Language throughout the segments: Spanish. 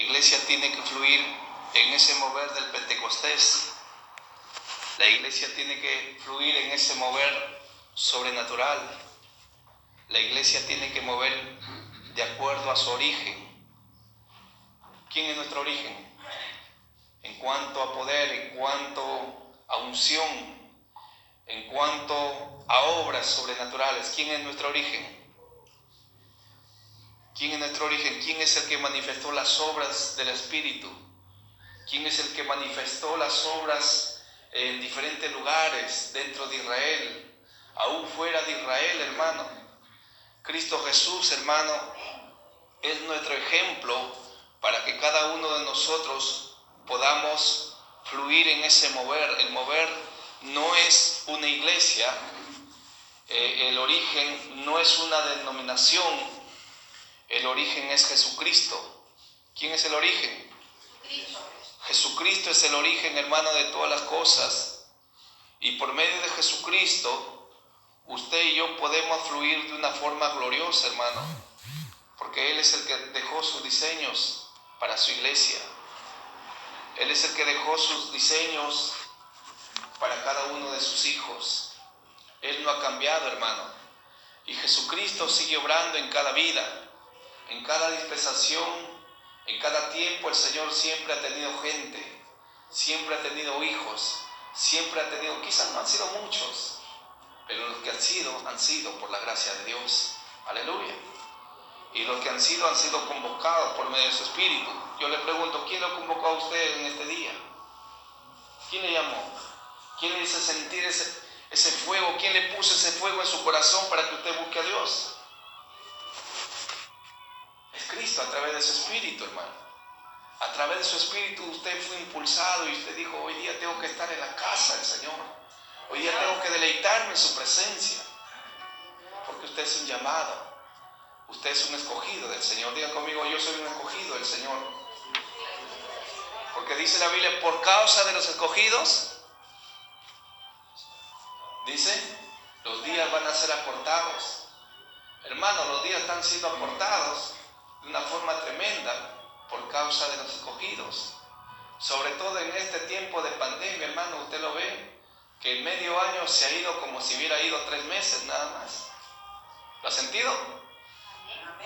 La iglesia tiene que fluir en ese mover del Pentecostés. La iglesia tiene que fluir en ese mover sobrenatural. La iglesia tiene que mover de acuerdo a su origen. ¿Quién es nuestro origen? En cuanto a poder, en cuanto a unción, en cuanto a obras sobrenaturales. ¿Quién es nuestro origen? ¿Quién es nuestro origen? ¿Quién es el que manifestó las obras del Espíritu? ¿Quién es el que manifestó las obras en diferentes lugares dentro de Israel, aún fuera de Israel, hermano? Cristo Jesús, hermano, es nuestro ejemplo para que cada uno de nosotros podamos fluir en ese mover. El mover no es una iglesia, el origen no es una denominación, el origen es Jesucristo. ¿Quién es el origen? Jesucristo es el origen, hermano, de todas las cosas. Y por medio de Jesucristo, usted y yo podemos fluir de una forma gloriosa, hermano. Porque Él es el que dejó sus diseños para su iglesia. Él es el que dejó sus diseños para cada uno de sus hijos. Él no ha cambiado, hermano. Y Jesucristo sigue obrando en cada vida, en cada dispensación. En cada tiempo el Señor siempre ha tenido gente, siempre ha tenido hijos, siempre ha tenido, quizás no han sido muchos, pero los que han sido por la gracia de Dios. Aleluya. Y los que han sido convocados por medio de su Espíritu. Yo le pregunto, ¿quién lo convocó a usted en este día? ¿Quién le llamó? ¿Quién le hizo sentir ese fuego? ¿Quién le puso ese fuego en su corazón para que usted busque a Dios? Cristo, a través de su Espíritu, hermano. A través de su Espíritu usted fue impulsado y usted dijo, hoy día tengo que estar en la casa del Señor. Hoy día tengo que deleitarme en su presencia. Porque usted es un llamado. Usted es un escogido del Señor. Diga conmigo, yo soy un escogido del Señor. Porque dice la Biblia, por causa de los escogidos, dice, los días van a ser acortados. Hermano, los días están siendo acortados de una forma tremenda por causa de los escogidos. Sobre todo en este tiempo de pandemia, hermano, usted lo ve, que el medio año se ha ido como si hubiera ido 3 meses nada más. ¿Lo ha sentido?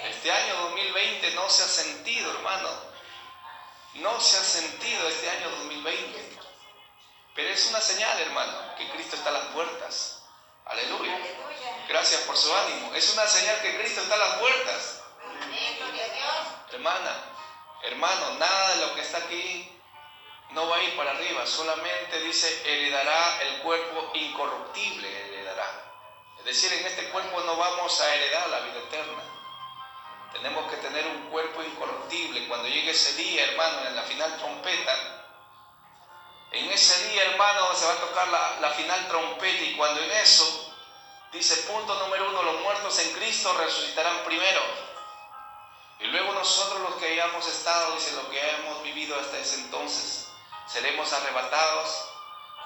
Este año 2020 no se ha sentido, hermano. No se ha sentido este año 2020. Pero es una señal, hermano, que Cristo está a las puertas. Aleluya. Gracias por su ánimo. Es una señal que Cristo está a las puertas. Hermano, nada de lo que está aquí no va a ir para arriba. Solamente dice, heredará el cuerpo incorruptible, heredará. Es decir, en este cuerpo no vamos a heredar la vida eterna. Tenemos que tener un cuerpo incorruptible. Cuando llegue ese día, hermano, en la final trompeta, en ese día, hermano, se va a tocar la final trompeta, y cuando en eso, dice, punto número 1, los muertos en Cristo resucitarán primero. Y luego nosotros los que hayamos estado, dice, los que hayamos vivido hasta ese entonces, seremos arrebatados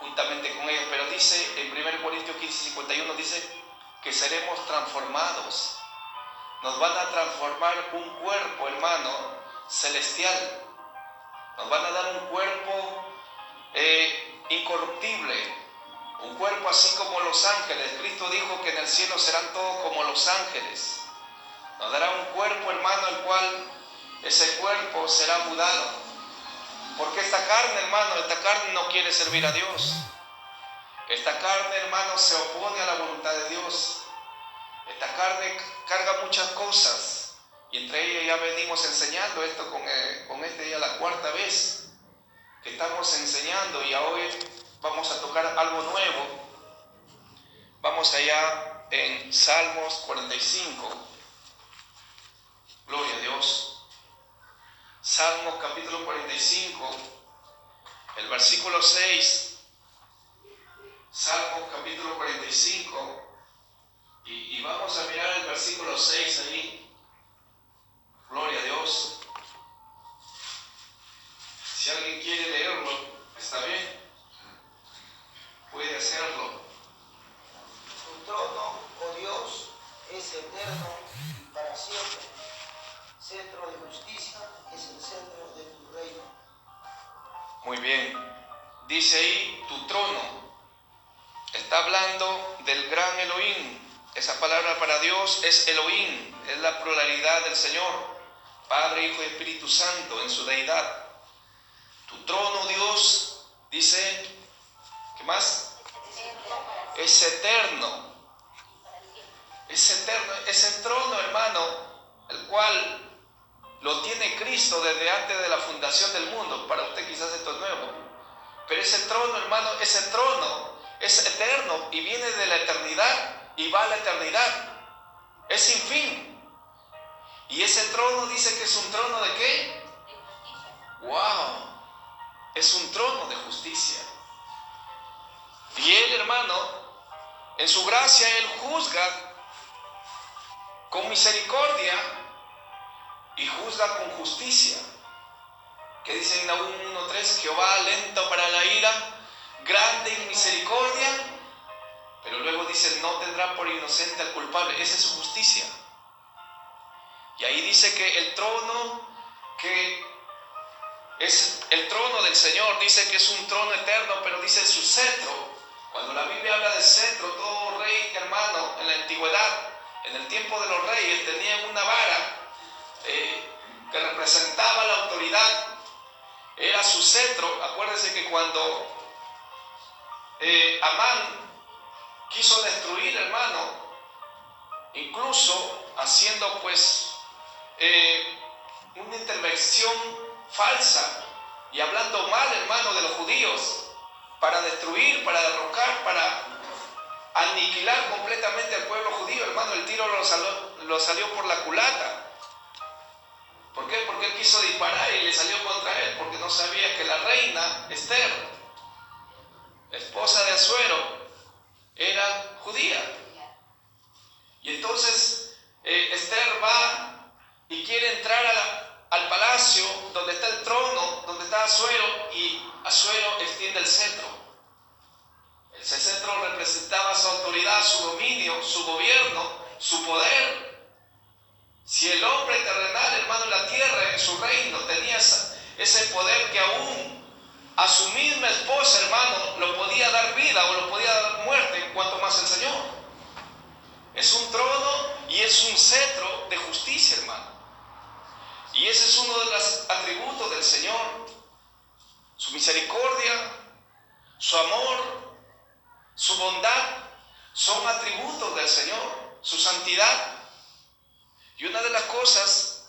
juntamente con ellos. Pero dice, en 1 Corintios 15:51, dice que seremos transformados. Nos van a transformar un cuerpo, hermano, celestial. Nos van a dar un cuerpo incorruptible. Un cuerpo así como los ángeles. Cristo dijo que en el cielo serán todos como los ángeles. Nos dará un cuerpo, hermano, el cual ese cuerpo será mudado. Porque esta carne, hermano, esta carne no quiere servir a Dios. Esta carne, hermano, se opone a la voluntad de Dios. Esta carne carga muchas cosas. Y entre ellas ya venimos enseñando esto con este ya la 4ª vez que estamos enseñando. Y hoy vamos a tocar algo nuevo. Vamos allá en Salmos 45. Gloria a Dios. Salmos capítulo 45, el versículo 6. Salmos capítulo 45. Y vamos a mirar el versículo 6 ahí. Gloria a Dios. Si alguien quiere leerlo, está bien. Puede hacerlo. Tu trono, oh Dios, es eterno y para siempre. Centro de justicia es el centro de Muy bien. Dice ahí tu trono. Está hablando del gran Elohim. Esa palabra para Dios es Elohim, es la pluralidad del Señor, Padre, Hijo y Espíritu Santo en su deidad. Tu trono, Dios, dice, ¿qué más? Es eterno. Es eterno. Ese trono, hermano, el cual lo tiene Cristo desde antes de la fundación del mundo. Para usted quizás esto es nuevo. Pero ese trono, hermano, ese trono es eterno y viene de la eternidad y va a la eternidad. Es sin fin. Y ese trono dice que es un trono ¿de qué? ¡Wow! Es un trono de justicia. Y Él, hermano, en su gracia, Él juzga con misericordia y juzga con justicia. Que dice en Nahum 1:3, Jehová lento para la ira, grande en misericordia, pero luego dice, no tendrá por inocente al culpable. Esa es su justicia. Y ahí dice que el trono, que es el trono del Señor, dice que es un trono eterno, pero dice su cetro. Cuando la Biblia habla de cetro, todo rey, hermano, en la antigüedad, en el tiempo de los reyes, tenían una vara que representaba la autoridad. Era su cetro. Acuérdense que cuando Amán quiso destruir, hermano, incluso haciendo pues una intervención falsa y hablando mal, hermano, de los judíos, para destruir, para derrocar, para aniquilar completamente al pueblo judío, hermano, el tiro lo salió por la culata. ¿Por qué? Porque él quiso disparar y le salió contra él, porque no sabía que la reina Esther, esposa de Asuero, era judía. Y entonces Esther va y quiere entrar al palacio donde está el trono, donde está Asuero, y Asuero extiende el cetro. Ese cetro representaba su autoridad, su dominio, su gobierno, su poder. Si el hombre terrenal, hermano, en la tierra, en su reino, tenía ese poder que aún a su misma esposa, hermano, lo podía dar vida o lo podía dar muerte, en cuanto más el Señor. Es un trono y es un cetro de justicia, hermano. Y ese es uno de los atributos del Señor. Su misericordia, su amor, su bondad, son atributos del Señor. Su santidad. Y una de las cosas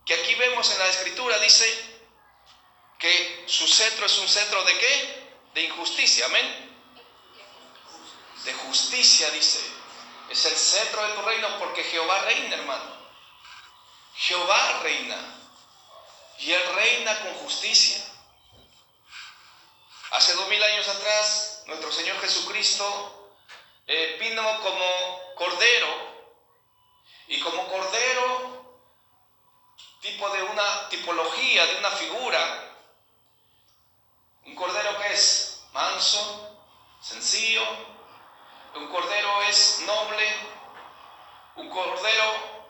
que aquí vemos en la Escritura dice que su cetro es un cetro ¿de qué? De injusticia, amén. De justicia, dice. Es el cetro de tu reino porque Jehová reina, hermano. Jehová reina. Y Él reina con justicia. Hace 2000 años atrás, nuestro Señor Jesucristo vino como cordero. Y como cordero, tipo de una tipología, de una figura, un cordero que es manso, sencillo, un cordero es noble, un cordero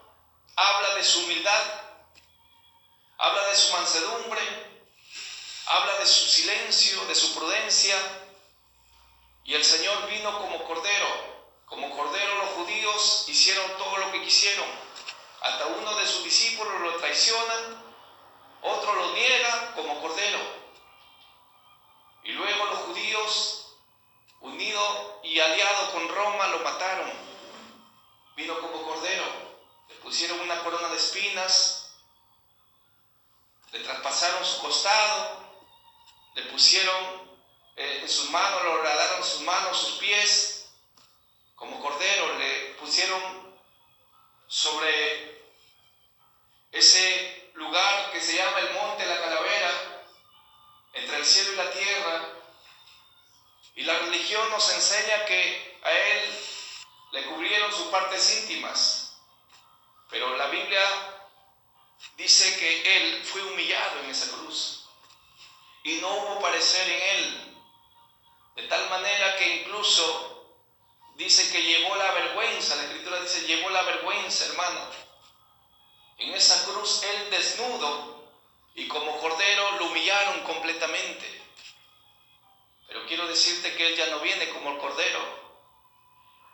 habla de su humildad, habla de su mansedumbre, habla de su silencio, de su prudencia, y el Señor vino como cordero. Como cordero los judíos hicieron todo lo que quisieron. Hasta uno de sus discípulos lo traiciona, otro lo niega como cordero. Y luego los judíos, unidos y aliados con Roma, lo mataron. Vino como cordero. Le pusieron una corona de espinas, le traspasaron su costado, le pusieron en sus manos, lo horadaron en sus manos, sus pies. Como cordero le pusieron sobre ese lugar que se llama el Monte de la Calavera, entre el cielo y la tierra. Y la religión nos enseña que a Él le cubrieron sus partes íntimas. Pero la Biblia dice que Él fue humillado en esa cruz. Y no hubo parecer en Él. De tal manera que incluso dice que llevó la vergüenza, la Escritura dice, llevó la vergüenza, hermano. En esa cruz Él desnudo y como cordero lo humillaron completamente. Pero quiero decirte que Él ya no viene como el cordero.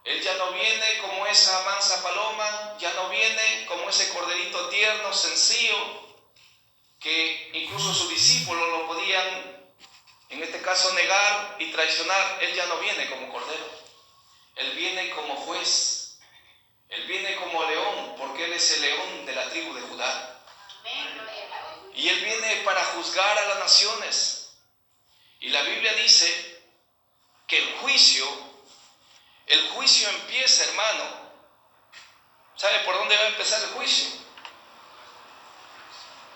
Él ya no viene como esa mansa paloma, ya no viene como ese corderito tierno, sencillo, que incluso sus discípulos lo podían, en este caso, negar y traicionar. Él ya no viene como cordero. Él viene como juez. Él viene como león, porque Él es el león de la tribu de Judá. Y Él viene para juzgar a las naciones. Y la Biblia dice que el juicio empieza, hermano. ¿Sabe por dónde va a empezar el juicio?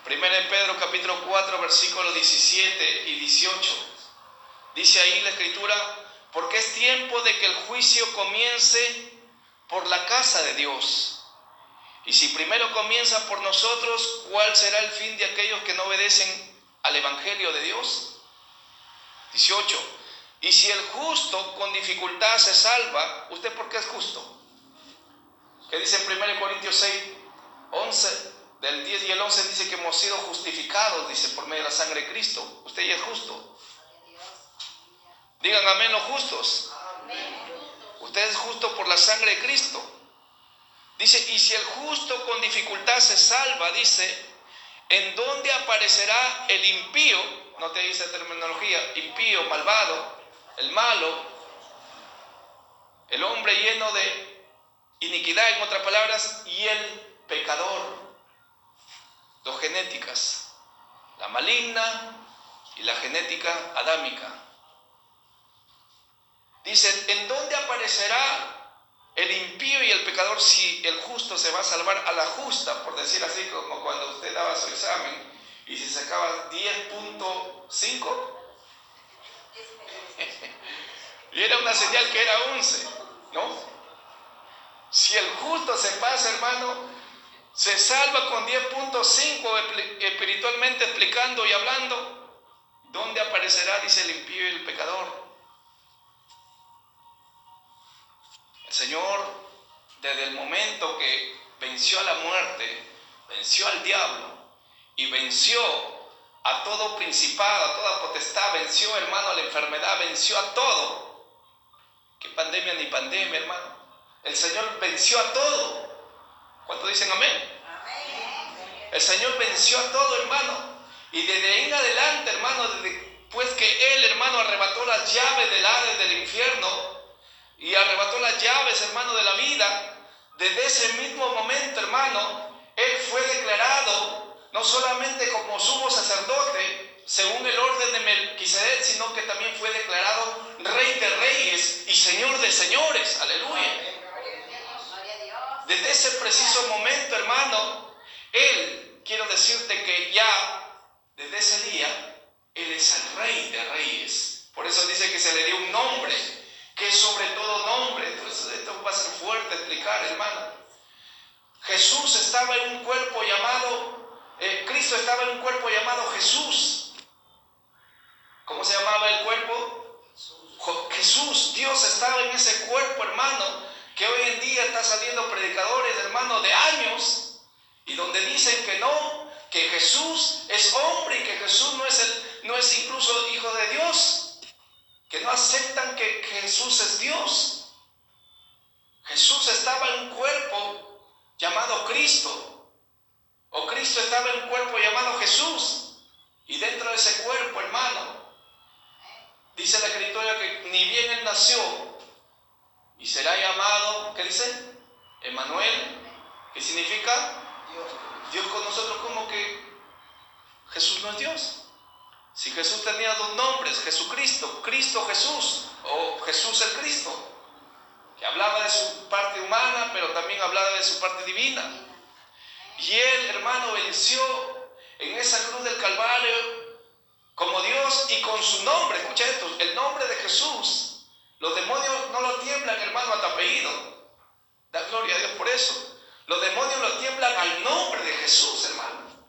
1 Pedro capítulo 4, versículos 17 y 18. Dice ahí la Escritura: porque es tiempo de que el juicio comience por la casa de Dios. Y si primero comienza por nosotros, ¿cuál será el fin de aquellos que no obedecen al Evangelio de Dios? 18. Y si el justo con dificultad se salva, ¿usted por qué es justo? ¿Qué dice en 1 Corintios 6, 11? Del 10 y el 11 dice que hemos sido justificados, dice, por medio de la sangre de Cristo. Usted ya es justo. Digan amén los justos. Usted es justo por la sangre de Cristo. Dice, y si el justo con dificultad se salva, dice, ¿en dónde aparecerá el impío? No te dice terminología, impío, malvado, el malo, el hombre lleno de iniquidad, en otras palabras, y el pecador. Dos genéticas, la maligna y la genética adámica. Dice, ¿en dónde aparecerá el impío y el pecador si el justo se va a salvar a la justa? Por decir así, como cuando usted daba su examen y se sacaba 10.5 y era una señal que era 11, ¿no? Si el justo se pasa, hermano, se salva con 10.5 espiritualmente explicando y hablando, ¿dónde aparecerá, dice, el impío y el pecador? El Señor, desde el momento que venció a la muerte, venció al diablo y venció a todo principado, a toda potestad, venció, hermano, a la enfermedad, venció a todo. ¿Qué pandemia ni pandemia, hermano? El Señor venció a todo. ¿Cuántos dicen amén? El Señor venció a todo, hermano. Y desde ahí en adelante, hermano, después que Él, hermano, arrebató las llaves del Hades, del infierno, y arrebató las llaves, hermano, de la vida, desde ese mismo momento, hermano, Él fue declarado no solamente como sumo sacerdote, según el orden de Melquisedec, sino que también fue declarado Rey de Reyes y Señor de Señores. Aleluya. Desde ese preciso momento, hermano, Él, quiero decirte que ya, desde ese día, Él es el Rey de Reyes. Por eso dice que se le dio un nombre, que es sobre todo nombre. Entonces esto va a ser fuerte explicar, hermano. Jesús estaba en un cuerpo llamado, Cristo estaba en un cuerpo llamado Jesús. ¿Cómo se llamaba el cuerpo? Jesús. Dios estaba en ese cuerpo, hermano, que hoy en día está saliendo predicadores, hermano, de años, y donde dicen que no, que Jesús es hombre y que Jesús no es incluso hijo de Dios, que no aceptan que Jesús es Dios. Jesús estaba en un cuerpo llamado Cristo, o Cristo estaba en un cuerpo llamado Jesús, y dentro de ese cuerpo, hermano, dice la Escritura que ni bien Él nació, y será llamado, ¿qué dice? Emmanuel, ¿qué significa? Dios con nosotros. Como que Jesús no es Dios. Si Jesús tenía dos nombres, Jesucristo, Cristo Jesús, o Jesús el Cristo, que hablaba de su parte humana, pero también hablaba de su parte divina. Y Él, hermano, venció en esa cruz del Calvario como Dios y con su nombre. Escucha esto, el nombre de Jesús. Los demonios no lo tiemblan, hermano, a tu apellido. Da gloria a Dios por eso. Los demonios lo tiemblan al nombre de Jesús, hermano.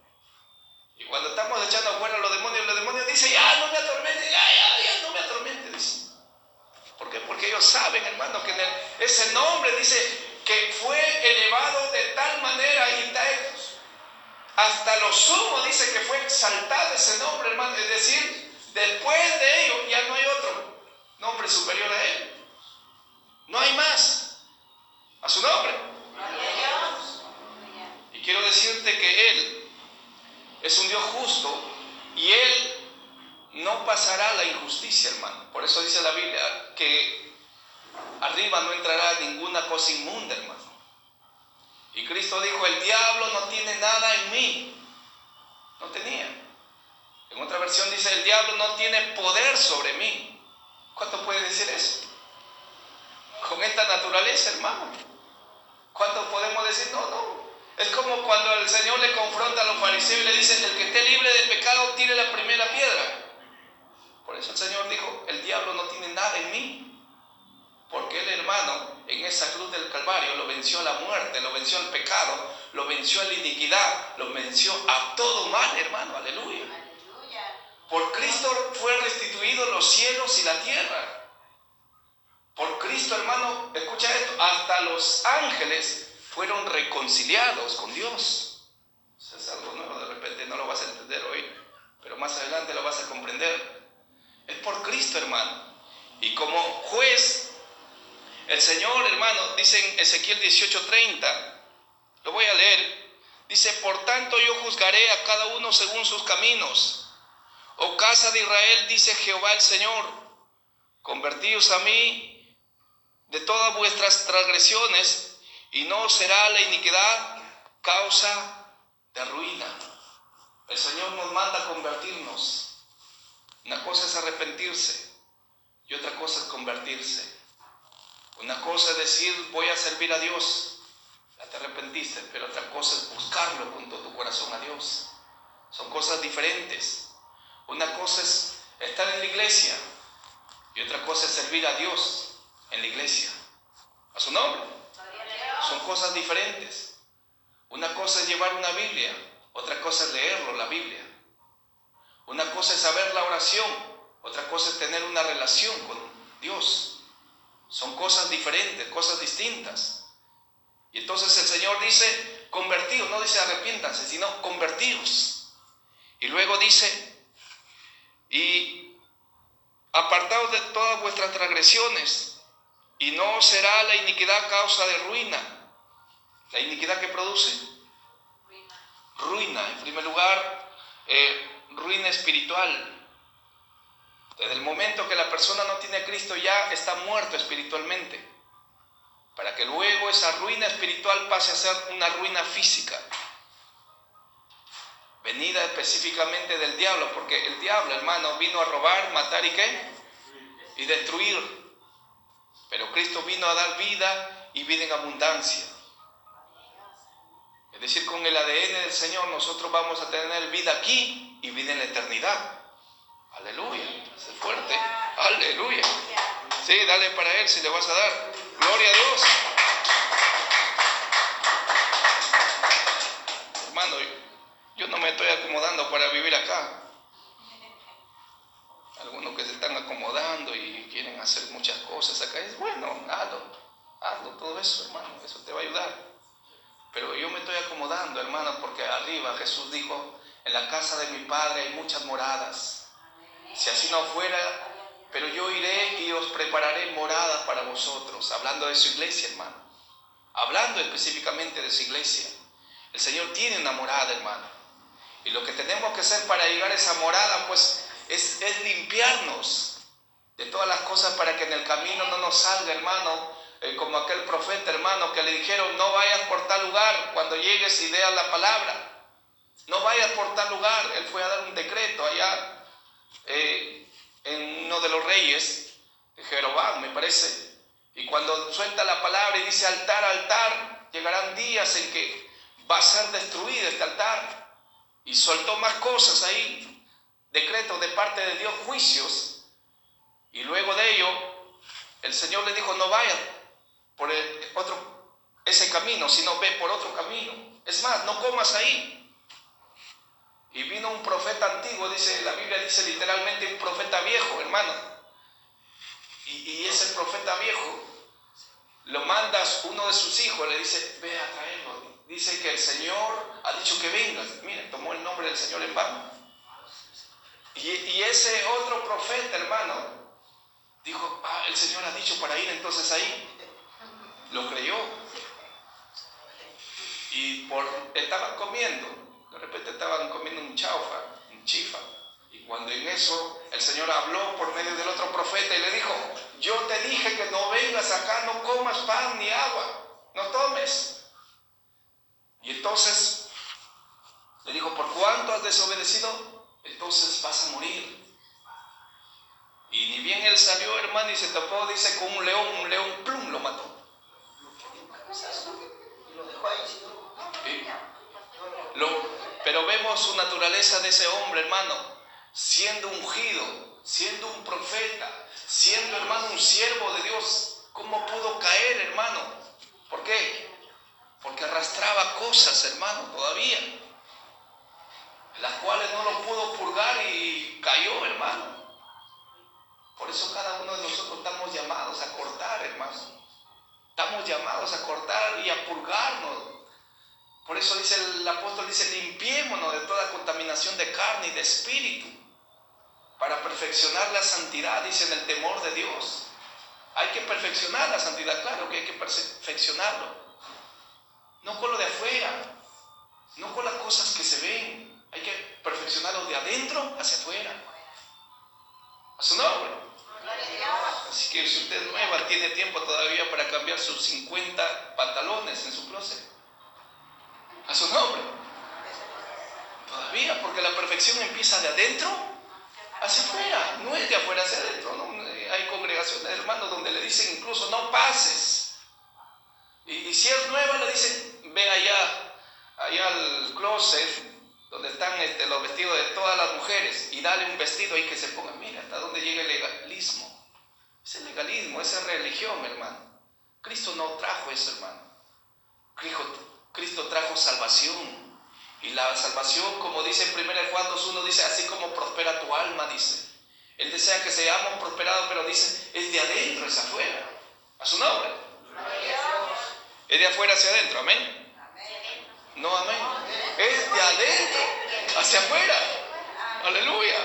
Y cuando estamos echando afuera los demonios dicen, ya no me atormente, ya no me atormente, dice. ¿Por qué? Porque ellos saben, hermano, que ese nombre dice que fue elevado de tal manera y tal, hasta lo sumo, dice que fue exaltado ese nombre, hermano. Es decir, después de ello ya no hay otro nombre superior a Él. No hay más a su nombre. Y quiero decirte que Él es un Dios justo y Él no pasará la injusticia, hermano. Por eso dice la Biblia que arriba no entrará ninguna cosa inmunda, hermano. Y Cristo dijo, el diablo no tiene nada en mí. No tenía. En otra versión dice, el diablo no tiene poder sobre mí. ¿Cuánto puede decir eso? Con esta naturaleza, hermano. ¿Cuánto podemos decir? No. Es como cuando el Señor le confronta a los fariseos y le dice, el que esté libre de pecado, tire la primera piedra. Por eso el Señor dijo, el diablo no tiene nada en mí. Porque Él, hermano, en esa cruz del Calvario lo venció a la muerte, lo venció al pecado, lo venció a la iniquidad, lo venció a todo mal, hermano. Aleluya. Por Cristo fue restituido los cielos y la tierra. Por Cristo, hermano, escucha esto, hasta los ángeles fueron reconciliados con Dios. Eso es algo nuevo, de repente no lo vas a entender hoy, pero más adelante lo vas a comprender. Es por Cristo, hermano. Y como juez, el Señor, hermano, dice en Ezequiel 18:30, lo voy a leer, dice, por tanto yo juzgaré a cada uno según sus caminos. Oh casa de Israel, dice Jehová el Señor, convertíos a mí de todas vuestras transgresiones, y no será la iniquidad causa de ruina. El Señor nos manda a convertirnos. Una cosa es arrepentirse y otra cosa es convertirse. Una cosa es decir, voy a servir a Dios, ya te arrepentiste, pero otra cosa es buscarlo con todo tu corazón a Dios. Son cosas diferentes. Una cosa es estar en la iglesia y otra cosa es servir a Dios en la iglesia. ¿A su nombre? Son cosas diferentes. Una cosa es llevar una Biblia, otra cosa es leerlo, la Biblia. Una cosa es saber la oración, otra cosa es tener una relación con Dios. Son cosas diferentes, cosas distintas. Y entonces el Señor dice, convertíos, no dice arrepiéntanse, sino convertíos. Y luego dice, y apartaos de todas vuestras transgresiones, y no será la iniquidad causa de ruina. ¿La iniquidad que produce? Ruina. En primer lugar, ruina espiritual. Desde el momento que la persona no tiene a Cristo ya está muerto espiritualmente. Para que luego esa ruina espiritual pase a ser una ruina física. Venida específicamente del diablo, porque el diablo, hermano, vino a robar, matar y ¿qué? Y destruir. Pero Cristo vino a dar vida y vida en abundancia. Es decir, con el ADN del Señor nosotros vamos a tener vida aquí y vida en la eternidad. Aleluya, es fuerte. Aleluya. Sí, dale para Él si le vas a dar. Gloria a Dios. Hermano, yo no me estoy acomodando para vivir acá. Algunos que se están acomodando y quieren hacer muchas cosas acá. Es bueno, hazlo todo eso, hermano. Eso te va a ayudar. Pero yo me estoy acomodando, hermano, porque arriba Jesús dijo, en la casa de mi Padre hay muchas moradas. Si así no fuera, pero yo iré y os prepararé moradas para vosotros. Hablando de su iglesia, hermano. Hablando específicamente de su iglesia. El Señor tiene una morada, hermano. Y lo que tenemos que hacer para llegar a esa morada, pues, es limpiarnos de todas las cosas para que en el camino no nos salga, hermano, como aquel profeta, hermano, que le dijeron, no vayas por tal lugar cuando llegues y veas la palabra. No vayas por tal lugar. Él fue a dar un decreto allá en uno de los reyes, Jeroboam, me parece. Y cuando suelta la palabra y dice altar, altar, llegarán días en que va a ser destruido este altar. Y soltó más cosas ahí, decretos de parte de Dios, juicios. Y luego de ello, el Señor le dijo, no vayan por ese camino, sino ve por otro camino. Es más, no comas ahí. Y vino un profeta antiguo, dice, la Biblia dice literalmente un profeta viejo, hermano. Y ese profeta viejo, lo mandas uno de sus hijos, le dice, ve a traerlo. dice que el Señor ha dicho que vengas. Miren, tomó el nombre del Señor en vano. Y ese otro profeta, hermano, dijo, el Señor ha dicho para ir, entonces ahí lo creyó. Y estaban comiendo, de repente estaban comiendo un chifa. Y cuando en eso el Señor habló por medio del otro profeta y le dijo, yo te dije que no vengas acá, no comas pan ni agua, no tomes. Y entonces le dijo, ¿por cuánto has desobedecido? Entonces vas a morir. Y ni bien él salió, hermano, y se topó, dice, con un león plum, lo mató. Y lo dejó ahí, ¿sí? Pero vemos su naturaleza de ese hombre, hermano, siendo ungido, siendo un profeta, siendo, hermano, un siervo de Dios. ¿Cómo pudo caer, hermano? ¿Por qué? Porque arrastraba cosas, hermano, todavía, las cuales no lo pudo purgar y cayó, hermano. Por eso cada uno de nosotros estamos llamados a cortar, hermano. Estamos llamados a cortar y a purgarnos. Por eso dice el apóstol, dice, limpiémonos de toda contaminación de carne y de espíritu, para perfeccionar la santidad, dice, en el temor de Dios. Hay que perfeccionar la santidad, claro que hay que perfeccionarlo. No con lo de afuera, no con las cosas que se ven. Hay que perfeccionarlo de adentro hacia afuera. A su nombre. Así que si usted es nueva, tiene tiempo todavía para cambiar sus 50 pantalones en su closet. A su nombre. Todavía, porque la perfección empieza de adentro hacia afuera, no es de afuera hacia adentro, ¿no? Hay congregaciones de hermanos donde le dicen incluso no pases. Y si es nueva le dicen, ve allá al closet donde están los vestidos de todas las mujeres y dale un vestido ahí que se ponga. Mira hasta dónde llega el legalismo. Ese legalismo, esa religión, hermano. Cristo no trajo eso, hermano. Cristo trajo salvación. Y la salvación, como dice en 1 Juan 2:1, dice, así como prospera tu alma, dice. Él desea que seamos prosperados, pero dice, es de adentro, es afuera. A su nombre. Es de afuera hacia adentro, amén. No, amén. Es de adentro hacia afuera. Aleluya.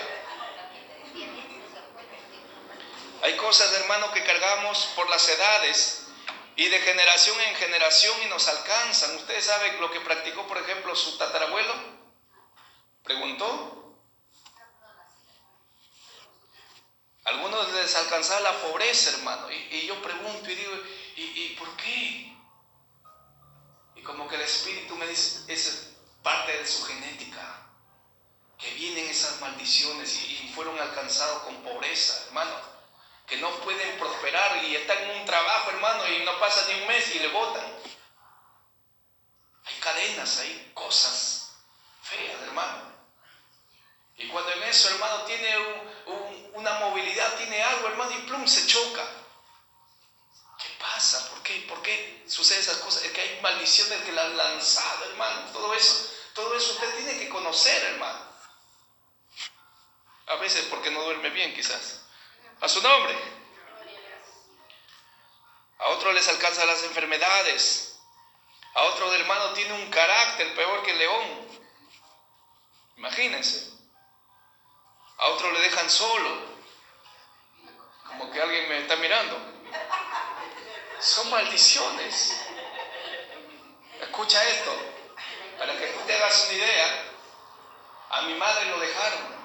Hay cosas, hermano, que cargamos por las edades y de generación en generación y nos alcanzan. ¿Ustedes saben lo que practicó, por ejemplo, su tatarabuelo? Preguntó. Algunos les alcanzaba la pobreza, hermano. Y yo pregunto y digo, ¿y por qué? Y como que el Espíritu me dice, es parte de su genética. Que vienen esas maldiciones y fueron alcanzados con pobreza, hermano. Que no pueden prosperar y están en un trabajo, hermano, y no pasa ni un mes y le botan. Hay cadenas, hay cosas feas, hermano. Y cuando en eso, hermano, tiene una movilidad, tiene algo, hermano, y plum, se choca. ¿Qué pasa? ¿Por qué suceden esas cosas? Es que hay maldiciones que la han lanzado, hermano. Todo eso usted tiene que conocer, hermano. A veces porque no duerme bien, quizás. A su nombre. A otros les alcanzan las enfermedades. A otro hermano tiene un carácter peor que el león. Imagínense. A otro le dejan solo. Como que alguien me está mirando. Son maldiciones. Escucha esto. Para que tú te hagas una idea. A mi madre lo dejaron.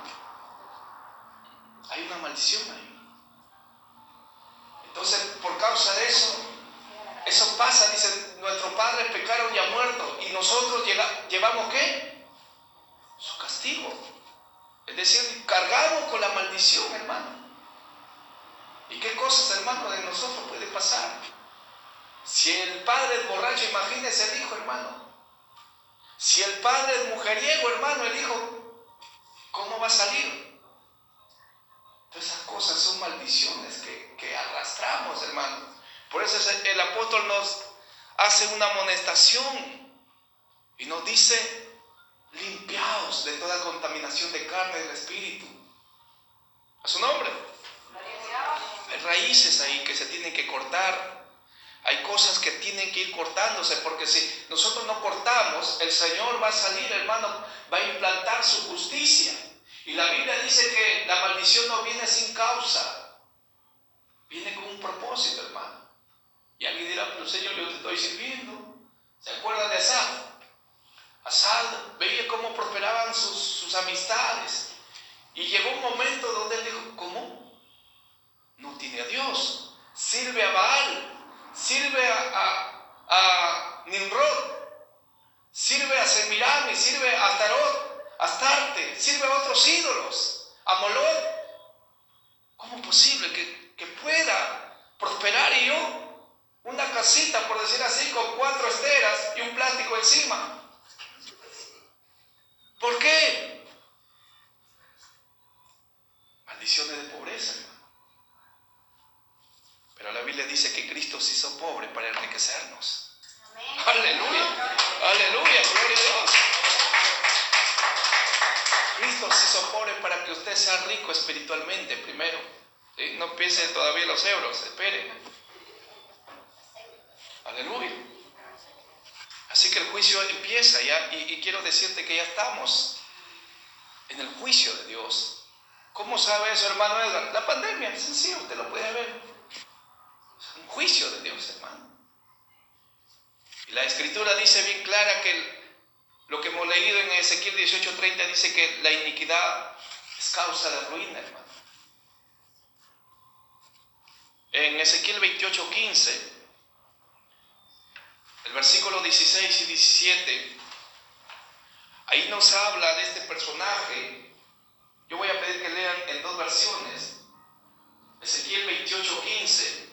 Hay una maldición ahí. Entonces, por causa de eso pasa, dice, nuestros padres pecaron y han muerto, y nosotros llevamos ¿qué? Su castigo. Es decir, cargamos con la maldición, hermano. ¿Y qué cosas, hermano, de nosotros puede pasar? Si el padre es borracho, imagínese el hijo, hermano. Si el padre es mujeriego, hermano, el hijo, ¿cómo va a salir? Todas esas cosas son maldiciones que arrastramos, hermano. Por eso el apóstol nos hace una amonestación y nos dice, limpiaos de toda contaminación de carne y del espíritu. A su nombre. Hay raíces ahí que se tienen que cortar. Hay cosas que tienen que ir cortándose, porque si nosotros no cortamos, el Señor va a salir, hermano, va a implantar su justicia. Y la Biblia dice que la maldición no viene sin causa, viene con un propósito, hermano. Y alguien dirá, pero Señor, yo te estoy sirviendo. ¿Se acuerdan de Asaf? Asaf veía cómo prosperaban sus amistades. Y llegó un momento donde él dijo, ¿cómo? No tiene a Dios. Sirve a Baal, sirve a Nimrod, sirve a Semiramis, sirve a Astarte, sirve a otros ídolos, a Moloch. ¿Cómo es posible que pueda prosperar y yo? Una casita, por decir así, con 4 esteras y un plástico encima. ¿Por qué? Maldiciones de pobreza, hermano. Pero la Biblia dice que Cristo se hizo pobre para enriquecernos. Amén. Aleluya, aleluya, gloria a Dios. Cristo se hizo pobre para que usted sea rico espiritualmente primero. ¿Sí? No piense todavía en los euros, espere. Aleluya. Así que el juicio empieza ya, y quiero decirte que ya estamos en el juicio de Dios. ¿Cómo sabe eso, hermano Edgar? La pandemia, sencillo, usted lo puede ver. Es un juicio de Dios, hermano. Y la Escritura dice bien clara que lo que hemos leído en Ezequiel 18:30 dice que la iniquidad es causa de ruina, hermano. En Ezequiel 28:15, el versículo 16 y 17, ahí nos habla de este personaje. Yo voy a pedir que lean en 2 versiones. Ezequiel 28:15.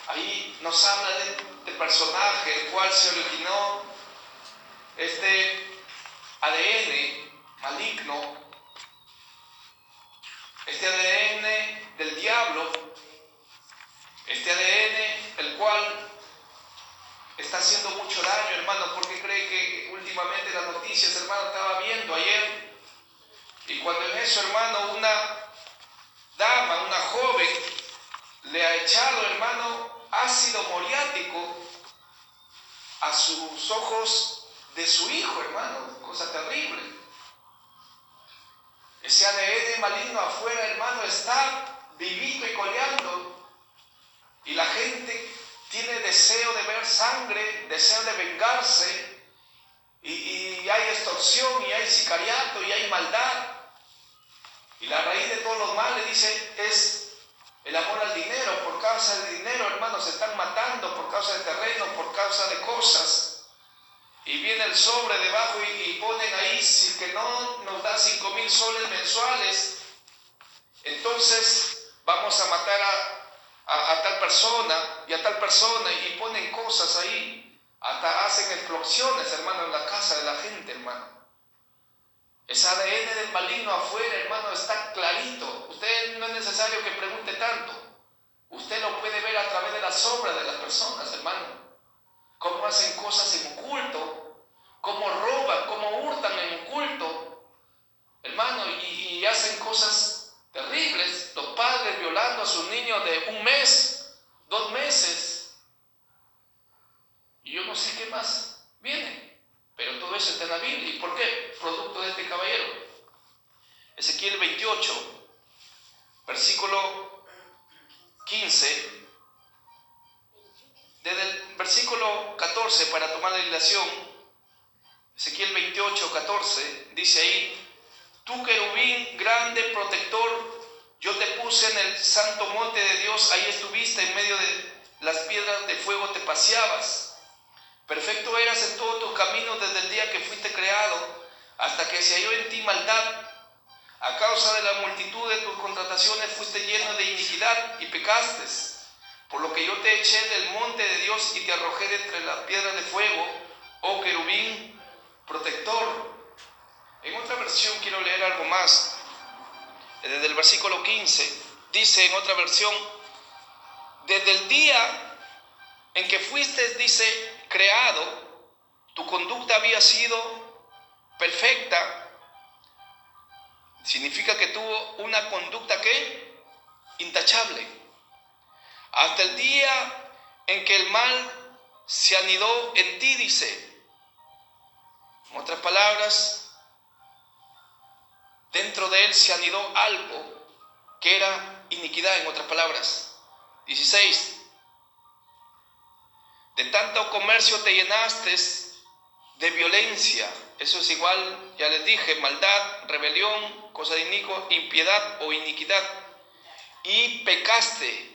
Ahí nos habla de este personaje, el cual se originó este ADN maligno, este ADN del diablo, este ADN el cual está haciendo mucho daño, hermano. Porque cree que últimamente las noticias, hermano, estaba viendo ayer, y cuando en eso, hermano, una dama, una joven, le ha echado, hermano, ácido muriático a sus ojos de su hijo, hermano, cosa terrible. Ese ADN maligno afuera, hermano, está vivito y coleando, y la gente tiene deseo de ver sangre, deseo de vengarse, y hay extorsión, y hay sicariato, y hay maldad. Y la raíz de todos los males, dice, es el amor al dinero. Por causa del dinero, hermanos, se están matando por causa de terreno, por causa de cosas. Y viene el sobre debajo y ponen ahí, si que no nos da 5,000 soles mensuales, entonces vamos a matar a tal persona y a tal persona, y ponen cosas ahí. Hasta hacen explosiones, hermano, en la casa de la gente, hermano. Ese ADN del maligno afuera, hermano, está clarito. Usted no es necesario que pregunte tanto. Usted lo puede ver a través de la sombra de las personas, hermano. Cómo hacen cosas en oculto, cómo roban, cómo hurtan en oculto, hermano, y hacen cosas terribles. Los padres violando a sus niños de 1 mes, 2 meses. Y yo no sé qué más viene. Pero todo eso está en la Biblia. ¿Y por qué? Producto de este caballero. Ezequiel 28, versículo 15. Desde el versículo 14, para tomar la ilación, Ezequiel 28, 14, dice ahí: tú, querubín grande, protector, yo te puse en el santo monte de Dios, ahí estuviste, en medio de las piedras de fuego te paseabas. Perfecto eras en todos tus caminos desde el día que fuiste creado, hasta que se halló en ti maldad. A causa de la multitud de tus contrataciones fuiste lleno de iniquidad y pecaste. Por lo que yo te eché del monte de Dios y te arrojé de entre las piedras de fuego, oh querubín protector. En otra versión quiero leer algo más. Desde el versículo 15, dice en otra versión: desde el día en que fuiste, dice, creado, tu conducta había sido perfecta. Significa que tuvo una conducta, ¿qué? Intachable. hasta el día en que el mal se anidó en ti, dice. En otras palabras, dentro de él se anidó algo que era iniquidad, en otras palabras. 16. De tanto comercio te llenaste de violencia. Eso es igual, ya les dije, maldad, rebelión, cosa de iniquo, impiedad o iniquidad. Y pecaste.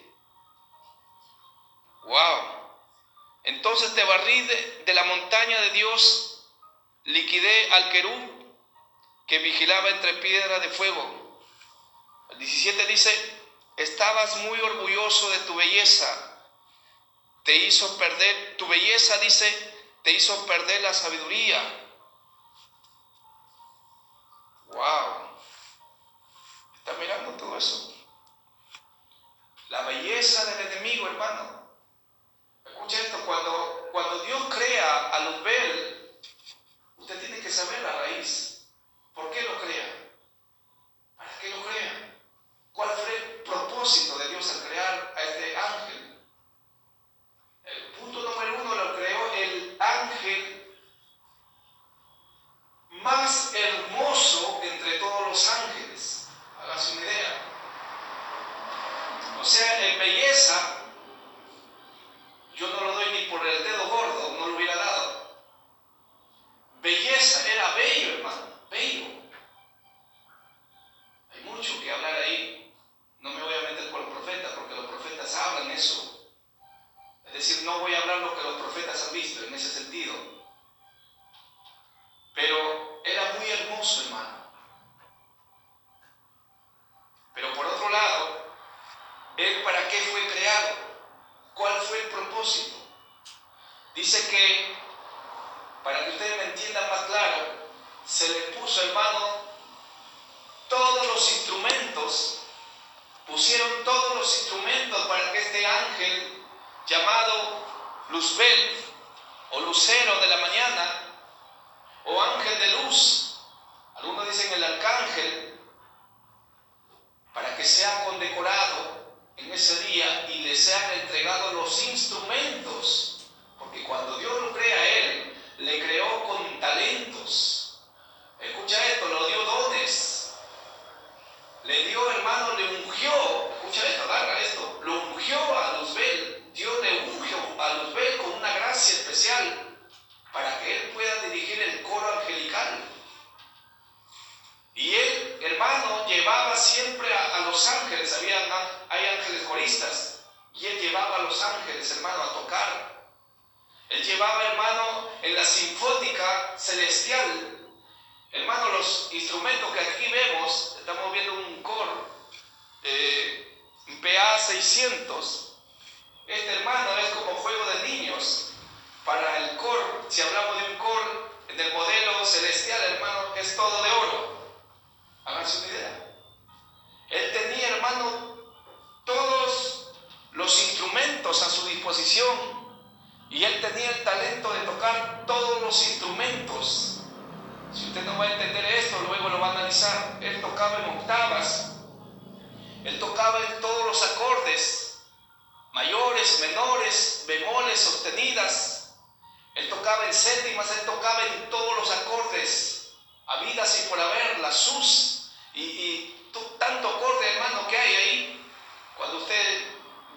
Wow. Entonces te barrí de la montaña de Dios, liquidé al querub que vigilaba entre piedras de fuego. El 17 dice, estabas muy orgulloso de tu belleza. Te hizo perder, tu belleza, dice, te hizo perder la sabiduría. Wow. ¿Está mirando todo eso? La belleza del enemigo, hermano. Escucha esto, cuando Dios crea a Luzbel, usted tiene que saber la raíz. ¿Por qué lo crea? ¿Para qué lo crea? ¿Cuál fue el propósito de Dios al crear a este ángel? El punto número 1, lo creó el ángel más hermoso entre todos los ángeles. Hágase una idea. O sea, en belleza, yo no lo doy ni por el dedo gordo, no lo hubiera dado. Belleza, era bello, hermano, bello. Hay mucho que hablar ahí. No me voy a meter con los profetas, porque los profetas hablan eso. Es decir, no voy a hablar lo que los profetas han visto en ese sentido. Pero era muy hermoso, hermano. Pero por otro lado, ¿él para qué fue creado? ¿Cuál fue el propósito? Dice que, para que ustedes me entiendan más claro, se le puso, hermano, todos los instrumentos, pusieron todos los instrumentos para que este ángel llamado Luzbel, o lucero de la mañana, o ángel de luz, algunos dicen el arcángel, para que sea condecorado en ese día y le sean entregados los instrumentos, porque cuando Dios lo crea a él, le creó con talentos. Escucha esto, lo dio dones, le dio, hermano, le ungió, escucha esto, agarra esto, lo ungió a Luzbel. Dios le ungió a Luzbel con una gracia especial para que él pueda dirigir el coro angelical. Y él, hermano, llevaba siempre a los ángeles, hay ángeles coristas, y él llevaba a los ángeles, hermano, a tocar. Él llevaba, hermano, en la sinfónica celestial, hermano, los instrumentos que aquí vemos, estamos viendo un coro, PA 600. Este, hermano, es como juego de niños para el coro. Si hablamos de un coro en el modelo celestial, hermano, es todo de oro. Háganse una idea. Él tenía, hermano, todos los instrumentos a su disposición, y él tenía el talento de tocar todos los instrumentos. Si usted no va a entender esto, luego lo va a analizar. Él tocaba en octavas, él tocaba en todos los acordes, mayores, menores, bemoles, sostenidas. Él tocaba en séptimas, él tocaba en todos los acordes, habidas y por haber, las sus, tanto acorde, hermano, que hay ahí. Cuando usted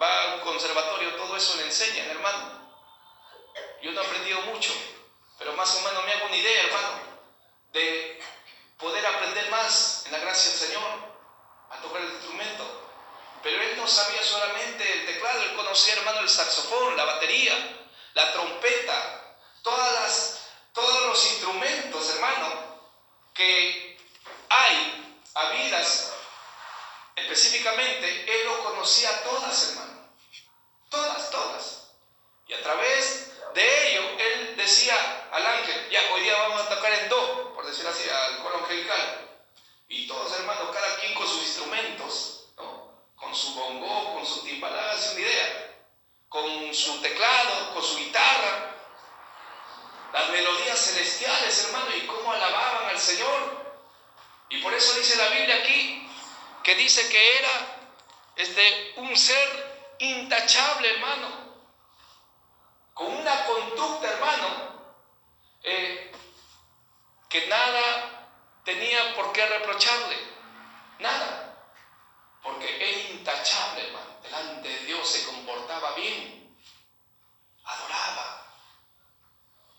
va a un conservatorio, todo eso le enseñan, hermano. Yo no he aprendido mucho, pero más o menos me hago una idea, hermano, de poder aprender más en la gracia del Señor a tocar el instrumento. Pero él no sabía solamente el teclado, él conocía, hermano, el saxofón, la batería, la trompeta, todos los instrumentos, hermano, que hay, habidas, específicamente, él lo conocía todas, hermano, todas. Y a través de ello, él decía al ángel, ya, hoy día vamos a tocar en do, por decir así, al coro angelical. Y todos, hermanos, cada quien con sus instrumentos, ¿no? Con su bongo, con su timbalada, es una idea, con su teclado, con su guitarra, las melodías celestiales, hermano, y cómo alababan al Señor. Y por eso dice la Biblia aquí, que dice que era un ser intachable, hermano, con una conducta, hermano, que nada tenía por qué reprocharle, nada, porque es intachable, hermano, delante de Dios se comportaba bien, adoraba.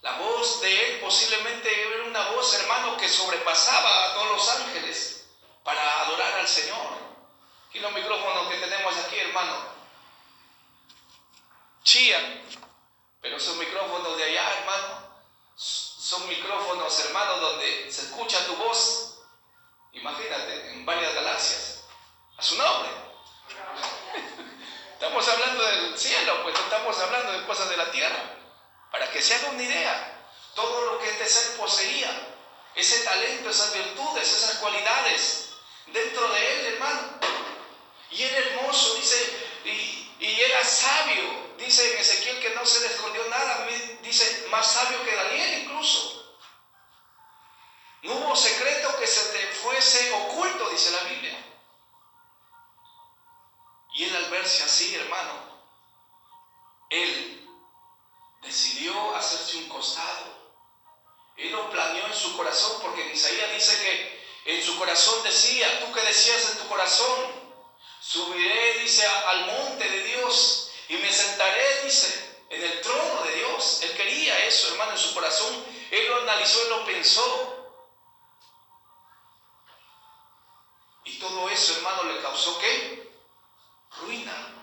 La voz de él posiblemente era una voz, hermano, que sobrepasaba a todos los ángeles para adorar al Señor. Y los micrófonos que tenemos aquí, hermano, chían, pero esos micrófonos de allá, hermano, son micrófonos, hermano, donde se escucha tu voz, imagínate, en varias galaxias, a su nombre. Estamos hablando del cielo, pues no estamos hablando de cosas de la tierra. Para que se haga una idea, todo lo que este ser poseía, ese talento, esas virtudes, esas cualidades, dentro de él, hermano. Y era hermoso, dice, y era sabio. Dice en Ezequiel que no se le escondió nada, dice, más sabio que Daniel incluso. No hubo secreto que se te fuese oculto, dice la Biblia. Y él al verse así, hermano, él decidió hacerse un costado. Él lo planeó en su corazón, porque en Isaías dice que en su corazón decía, tú que decías en tu corazón, subiré, dice, al monte de Dios y me sentaré, dice, en el trono de Dios. Él quería eso, hermano, en su corazón. Él lo analizó, él lo pensó. Y todo eso, hermano, le causó ¿qué? Ruina.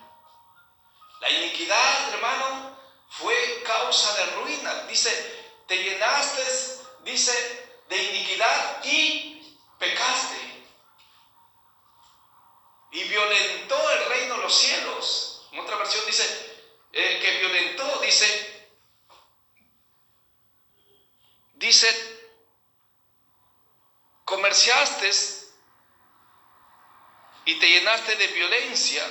La iniquidad, hermano, fue causa de ruina. Dice, te llenaste, dice, de iniquidad y pecaste. Y violentó el reino de los cielos. En otra versión dice, que violentó, dice, comerciaste y te llenaste de violencia.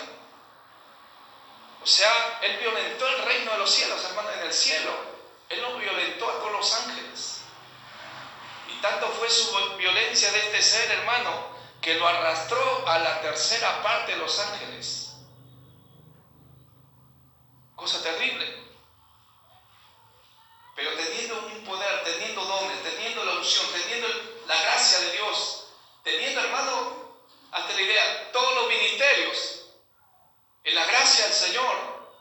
O sea, él violentó el reino de los cielos, hermano, en el cielo. Él no violentó a todos los ángeles. Y tanto fue su violencia de este ser, hermano, que lo arrastró a la tercera parte de los ángeles. Cosa terrible. Pero teniendo un poder, teniendo dones, teniendo la unción, teniendo la gracia de Dios, teniendo, hermano, hasta la idea, todos los ministerios, en la gracia del Señor,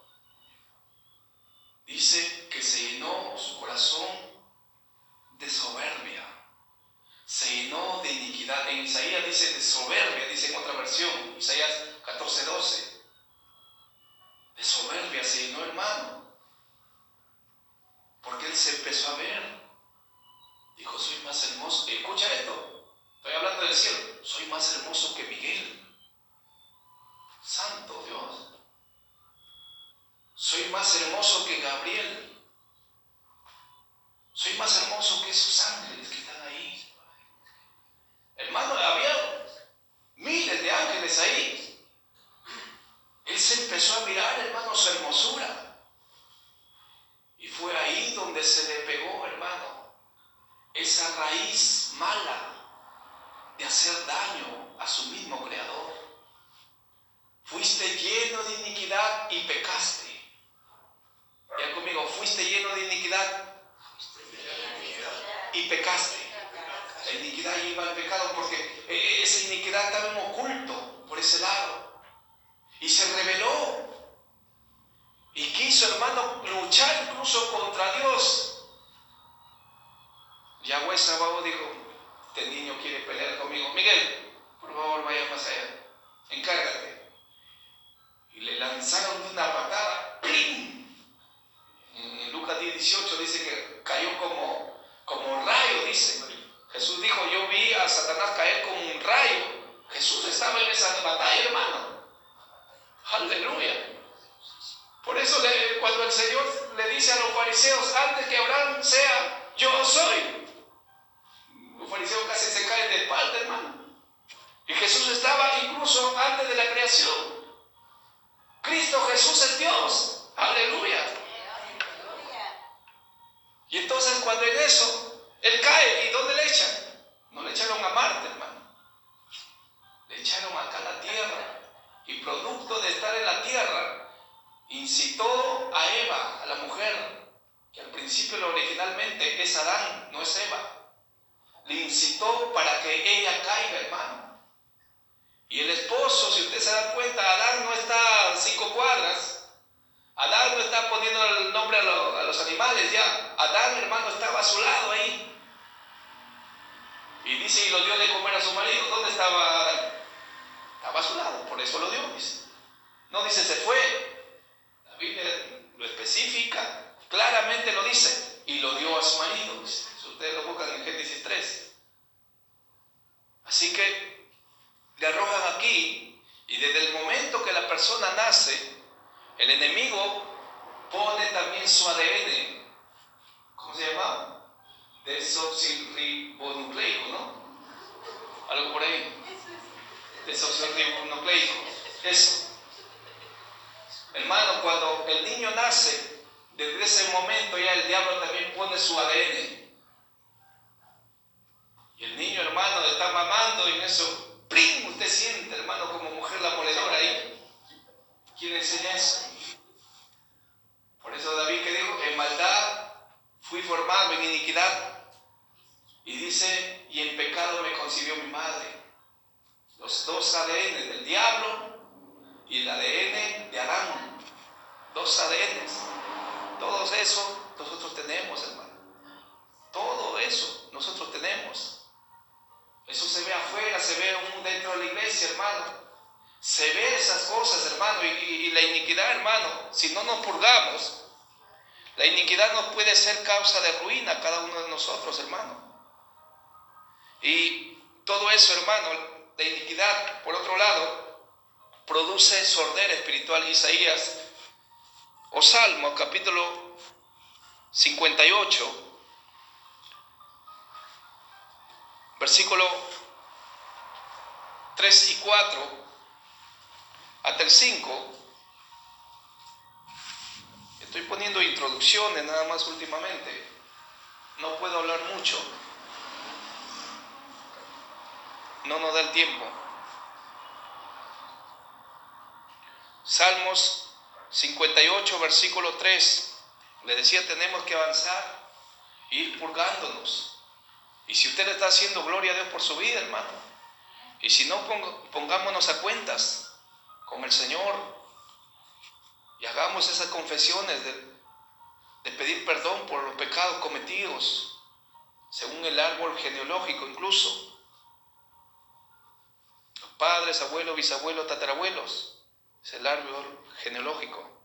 dice que se llenó su corazón de soberbia, se llenó de iniquidad. En Isaías dice de soberbia, dice en otra versión, Isaías 14:12. De soberbia se llenó, hermano, porque él se empezó a ver. Dijo, soy más hermoso. Escucha esto, estoy hablando del cielo. Soy más hermoso que Miguel. Santo Dios. Soy más hermoso que Gabriel. Soy más hermoso que esos ángeles que están ahí. Hermano, había miles de ángeles ahí. Él se empezó a mirar, hermano, su hermosura. Y fue ahí donde se le pegó, hermano, esa raíz mala de hacer daño a su mismo Creador. Fuiste lleno de iniquidad y pecaste. Ya conmigo, fuiste lleno de iniquidad y pecaste. La iniquidad lleva al pecado porque esa iniquidad estaba en oculto por ese lado. Y se rebeló. Y quiso, hermano, luchar incluso contra Dios. Yahweh Sabaoth dijo, este niño quiere pelear conmigo. Miguel, por favor, vaya más allá. Encárgate. Y le lanzaron una patada. ¡Plim! En Lucas 10:18 dice que cayó como rayo, dice. Jesús dijo, yo vi a Satanás caer como un rayo. Jesús estaba en esa batalla, hermano. Aleluya. Por eso cuando el Señor le dice a los fariseos, antes que Abraham sea, yo soy. Los fariseos casi se caen de espalda, hermano. Y Jesús estaba incluso antes de la creación. Cristo Jesús es Dios. Aleluya. Y entonces cuando en eso, Él cae, ¿y dónde le echan? No le echaron a Marte, hermano. Le echaron acá a la tierra. Y producto de estar en la tierra, que ella caiga, hermano. Y el esposo, si usted se da cuenta, Adán no está a 5 cuadras. Adán no está poniendo el nombre a los animales ya. Adán, hermano, estaba a su lado ahí. Y dice, y lo dio de comer a su marido. ¿Dónde estaba Adán? Estaba a su lado, por eso lo dio, dice. No dice se fue. La Biblia lo especifica, claramente lo dice. Y lo dio a su marido, dice. Si ustedes lo buscan en Génesis 3. Así que le arrojan aquí, y desde el momento que la persona nace, el enemigo pone también su ADN. ¿Cómo se llama? Desoxirribonucleico, ¿no? Algo por ahí. Desoxirribonucleico. Eso. Hermano, cuando el niño nace, desde ese momento ya el diablo también pone su ADN. Y el niño, hermano, está mamando y en eso, ¡prim! Usted siente, hermano, como mujer la moledora ahí. ¿Quién enseña eso? Por eso David que dijo, en maldad fui formado, en iniquidad. Y dice, y en pecado me concibió mi madre. Los dos ADN del diablo y el ADN de Adán. 2 ADNs. Todo eso nosotros tenemos, hermano. Todo eso nosotros tenemos. Eso se ve afuera, se ve dentro de la iglesia, hermano. Se ve esas cosas, hermano. Y la iniquidad, hermano, si no nos purgamos, la iniquidad nos puede ser causa de ruina a cada uno de nosotros, hermano. Y todo eso, hermano, la iniquidad, por otro lado, produce sordera espiritual. Isaías o Salmo, capítulo 58, versículo 3 y 4, hasta el 5. Estoy poniendo introducciones nada más últimamente. No puedo hablar mucho. No nos da el tiempo. Salmos 58, versículo 3. Le decía, tenemos que avanzar, ir purgándonos. Y si usted le está haciendo gloria a Dios por su vida, hermano. Y si no, pongámonos a cuentas con el Señor. Y hagamos esas confesiones de pedir perdón por los pecados cometidos, según el árbol genealógico incluso. Los padres, abuelos, bisabuelos, tatarabuelos. Es el árbol genealógico.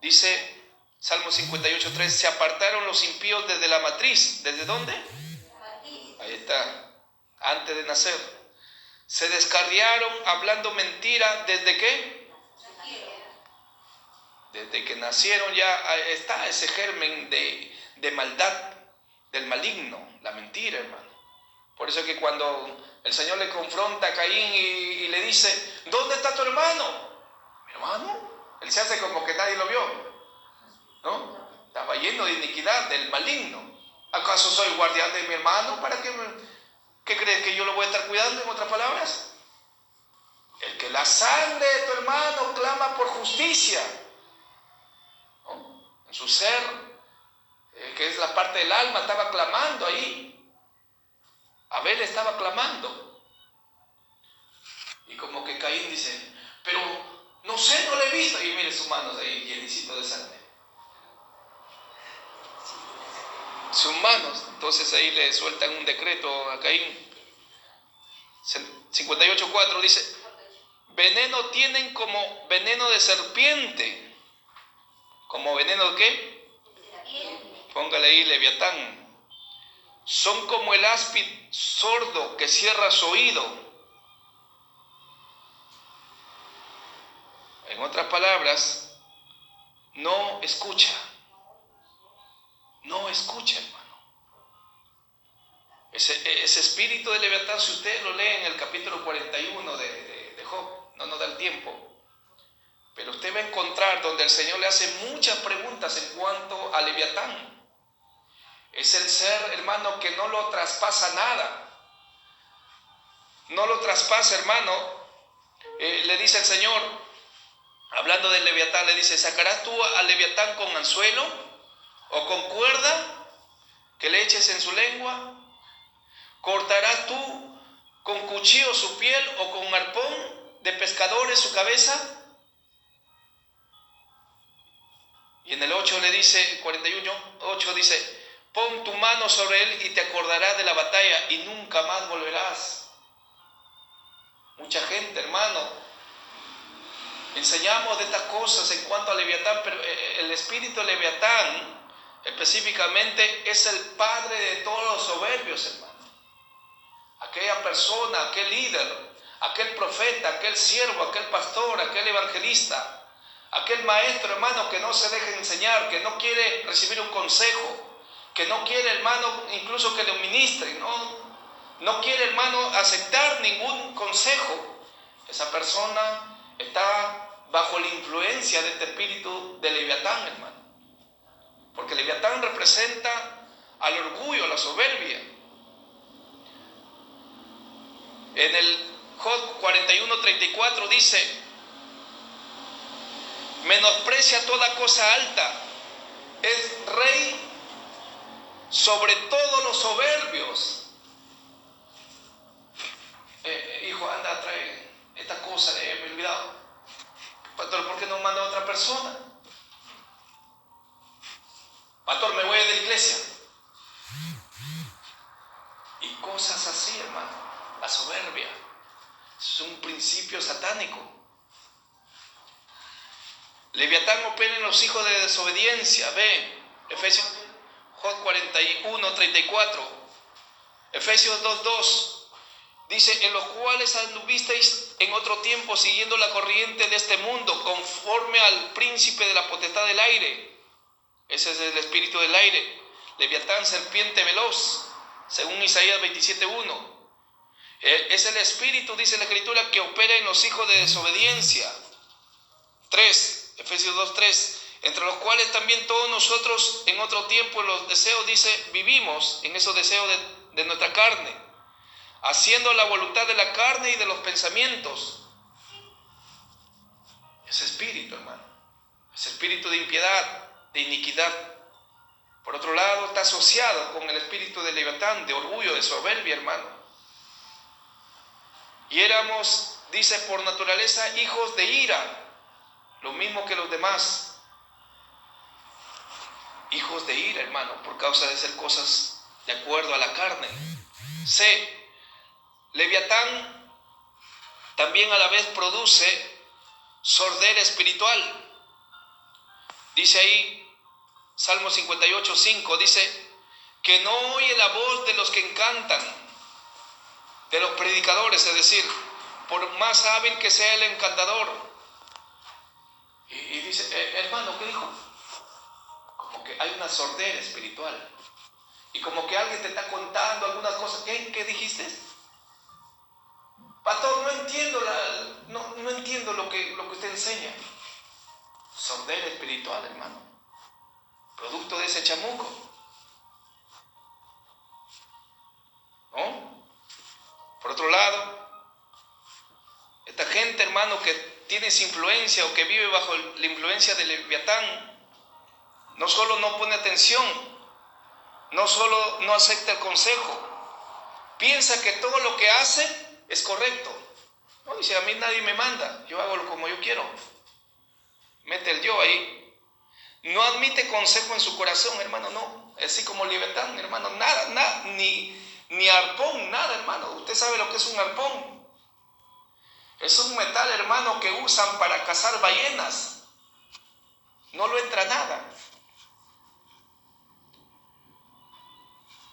Dice Salmo 58:3, se apartaron los impíos desde la matriz. ¿Desde dónde? Ahí está, antes de nacer. Se descarriaron hablando mentira. ¿Desde qué? Desde que nacieron ya está ese germen de maldad, del maligno, la mentira, hermano. Por eso es que cuando el Señor le confronta a Caín y le dice, ¿dónde está tu hermano? ¿Mi hermano? Él se hace como que nadie lo vio, ¿no? Estaba lleno de iniquidad, del maligno. ¿Acaso soy guardián de mi hermano? ¿Para qué crees que yo lo voy a estar cuidando, en otras palabras? El que la sangre de tu hermano clama por justicia, ¿no? En su ser, que es la parte del alma, estaba clamando ahí. Abel estaba clamando. Y como que Caín dice, pero no sé, no le he visto. Y mire sus manos ahí, llenicitos de sangre. Sus manos. Entonces ahí le sueltan un decreto a Caín. 58:4 dice, veneno tienen como veneno de serpiente. ¿Como veneno de qué? Póngale ahí Leviatán. Son como el áspid sordo que cierra su oído. En otras palabras, no escucha. No escucha, hermano. Ese espíritu de Leviatán, si usted lo lee en el capítulo 41 de Job, no nos da el tiempo. Pero usted va a encontrar donde el Señor le hace muchas preguntas en cuanto a Leviatán. Es el ser, hermano, que no lo traspasa nada. No lo traspasa, hermano. Le dice el Señor, hablando del Leviatán, le dice, ¿sacarás tú al Leviatán con anzuelo o con cuerda que le eches en su lengua? ¿Cortarás tú cuchillo su piel o con arpón de pescadores su cabeza? Y en el 8 le dice, 41:8 dice, pon tu mano sobre él y te acordarás de la batalla y nunca más volverás. Mucha gente, hermano, enseñamos de estas cosas en cuanto a Leviatán, pero el espíritu de Leviatán específicamente es el padre de todos los soberbios, hermano. Aquella persona, aquel líder, aquel profeta, aquel siervo, aquel pastor, aquel evangelista, aquel maestro, hermano, que no se deja enseñar, que no quiere recibir un consejo, que no quiere, hermano, incluso que le ministren, no quiere, hermano, aceptar ningún consejo. Esa persona está bajo la influencia de este espíritu de Leviatán, hermano. Porque Leviatán representa al orgullo, a la soberbia. En el Job 41:34 dice, menosprecia toda cosa alta, es rey sobre todos los soberbios. Hijo, anda, trae esta cosa, me he olvidado. Pastor, ¿por qué no manda a otra persona? Pastor, me voy de la iglesia. Y cosas así, hermano. La soberbia es un principio satánico. Leviatán opera en los hijos de desobediencia. Ve, Efesios 41:34. Efesios 2:2. Dice, en los cuales anduvisteis en otro tiempo siguiendo la corriente de este mundo, conforme al príncipe de la potestad del aire. Ese es el espíritu del aire. Leviatán, serpiente veloz, según Isaías 27:1. Es el espíritu, dice la Escritura, que opera en los hijos de desobediencia. 3, Efesios 2:3. Entre los cuales también todos nosotros en otro tiempo en los deseos, dice, vivimos en esos deseos de nuestra carne, haciendo la voluntad de la carne y de los pensamientos. Ese espíritu, hermano, ese espíritu de impiedad, de iniquidad. Por otro lado, está asociado con el espíritu de Leviatán, de orgullo, de soberbia, hermano. Y éramos, dice, por naturaleza, hijos de ira, lo mismo que los demás. Hijos de ira, hermano, por causa de hacer cosas de acuerdo a la carne. C. Leviatán también a la vez produce sordera espiritual. Dice ahí, Salmo 58:5, dice, que no oye la voz de los que encantan, de los predicadores, es decir, por más hábil que sea el encantador. Y dice, hermano, ¿qué dijo? Como que hay una sordera espiritual. Y como que alguien te está contando algunas cosas. ¿Qué dijiste? Pastor, no entiendo lo que usted enseña. Sordera espiritual, hermano. Producto de ese chamuco. ¿No? Por otro lado, esta gente, hermano, que tiene esa influencia o que vive bajo la influencia del Leviatán, no solo no pone atención, no solo no acepta el consejo, piensa que todo lo que hace es correcto. No, dice, a mí nadie me manda, yo hago como yo quiero. Mete el yo ahí. No admite consejo en su corazón, hermano, no. Así como Leviatán, hermano, nada, ni arpón, nada, hermano. Usted sabe lo que es un arpón. Es un metal, hermano, que usan para cazar ballenas. No lo entra nada.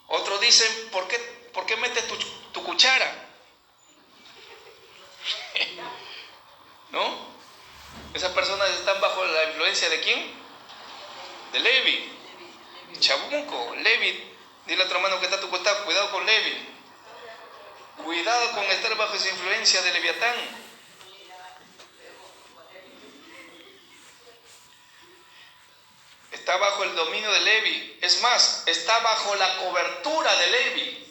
Otros dicen, ¿por qué metes tu cuchara? ¿No? Esas personas están bajo la influencia ¿de quién? De Levi. Chabuco, Levi. Dile a otro hermano que está a tu costado, cuidado con Levi. Cuidado con estar bajo esa influencia de Leviatán. Está bajo el dominio de Levi. Es más, está bajo la cobertura de Levi.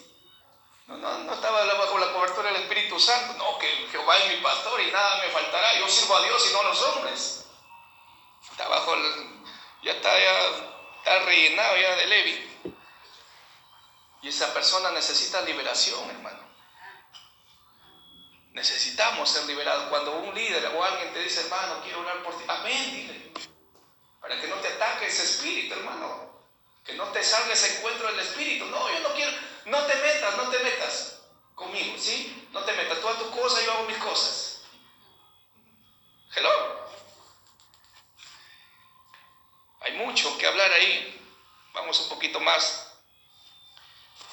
No estaba bajo la cobertura del Espíritu Santo. No, que Jehová es mi pastor y nada me faltará. Yo sirvo a Dios y no a los hombres. Está bajo ya está rellenado ya de Levi. Y esa persona necesita liberación, hermano. necesitamos ser liberados. Cuando un líder o alguien te dice, hermano, quiero orar por ti, amén, dile. Para que no te ataque ese espíritu, hermano. Que no te salga ese encuentro del espíritu. No, yo no quiero. No te metas conmigo, ¿sí? No te metas. Tú haz tu cosa, yo hago mis cosas. Hello. Hay mucho que hablar ahí. Vamos un poquito más.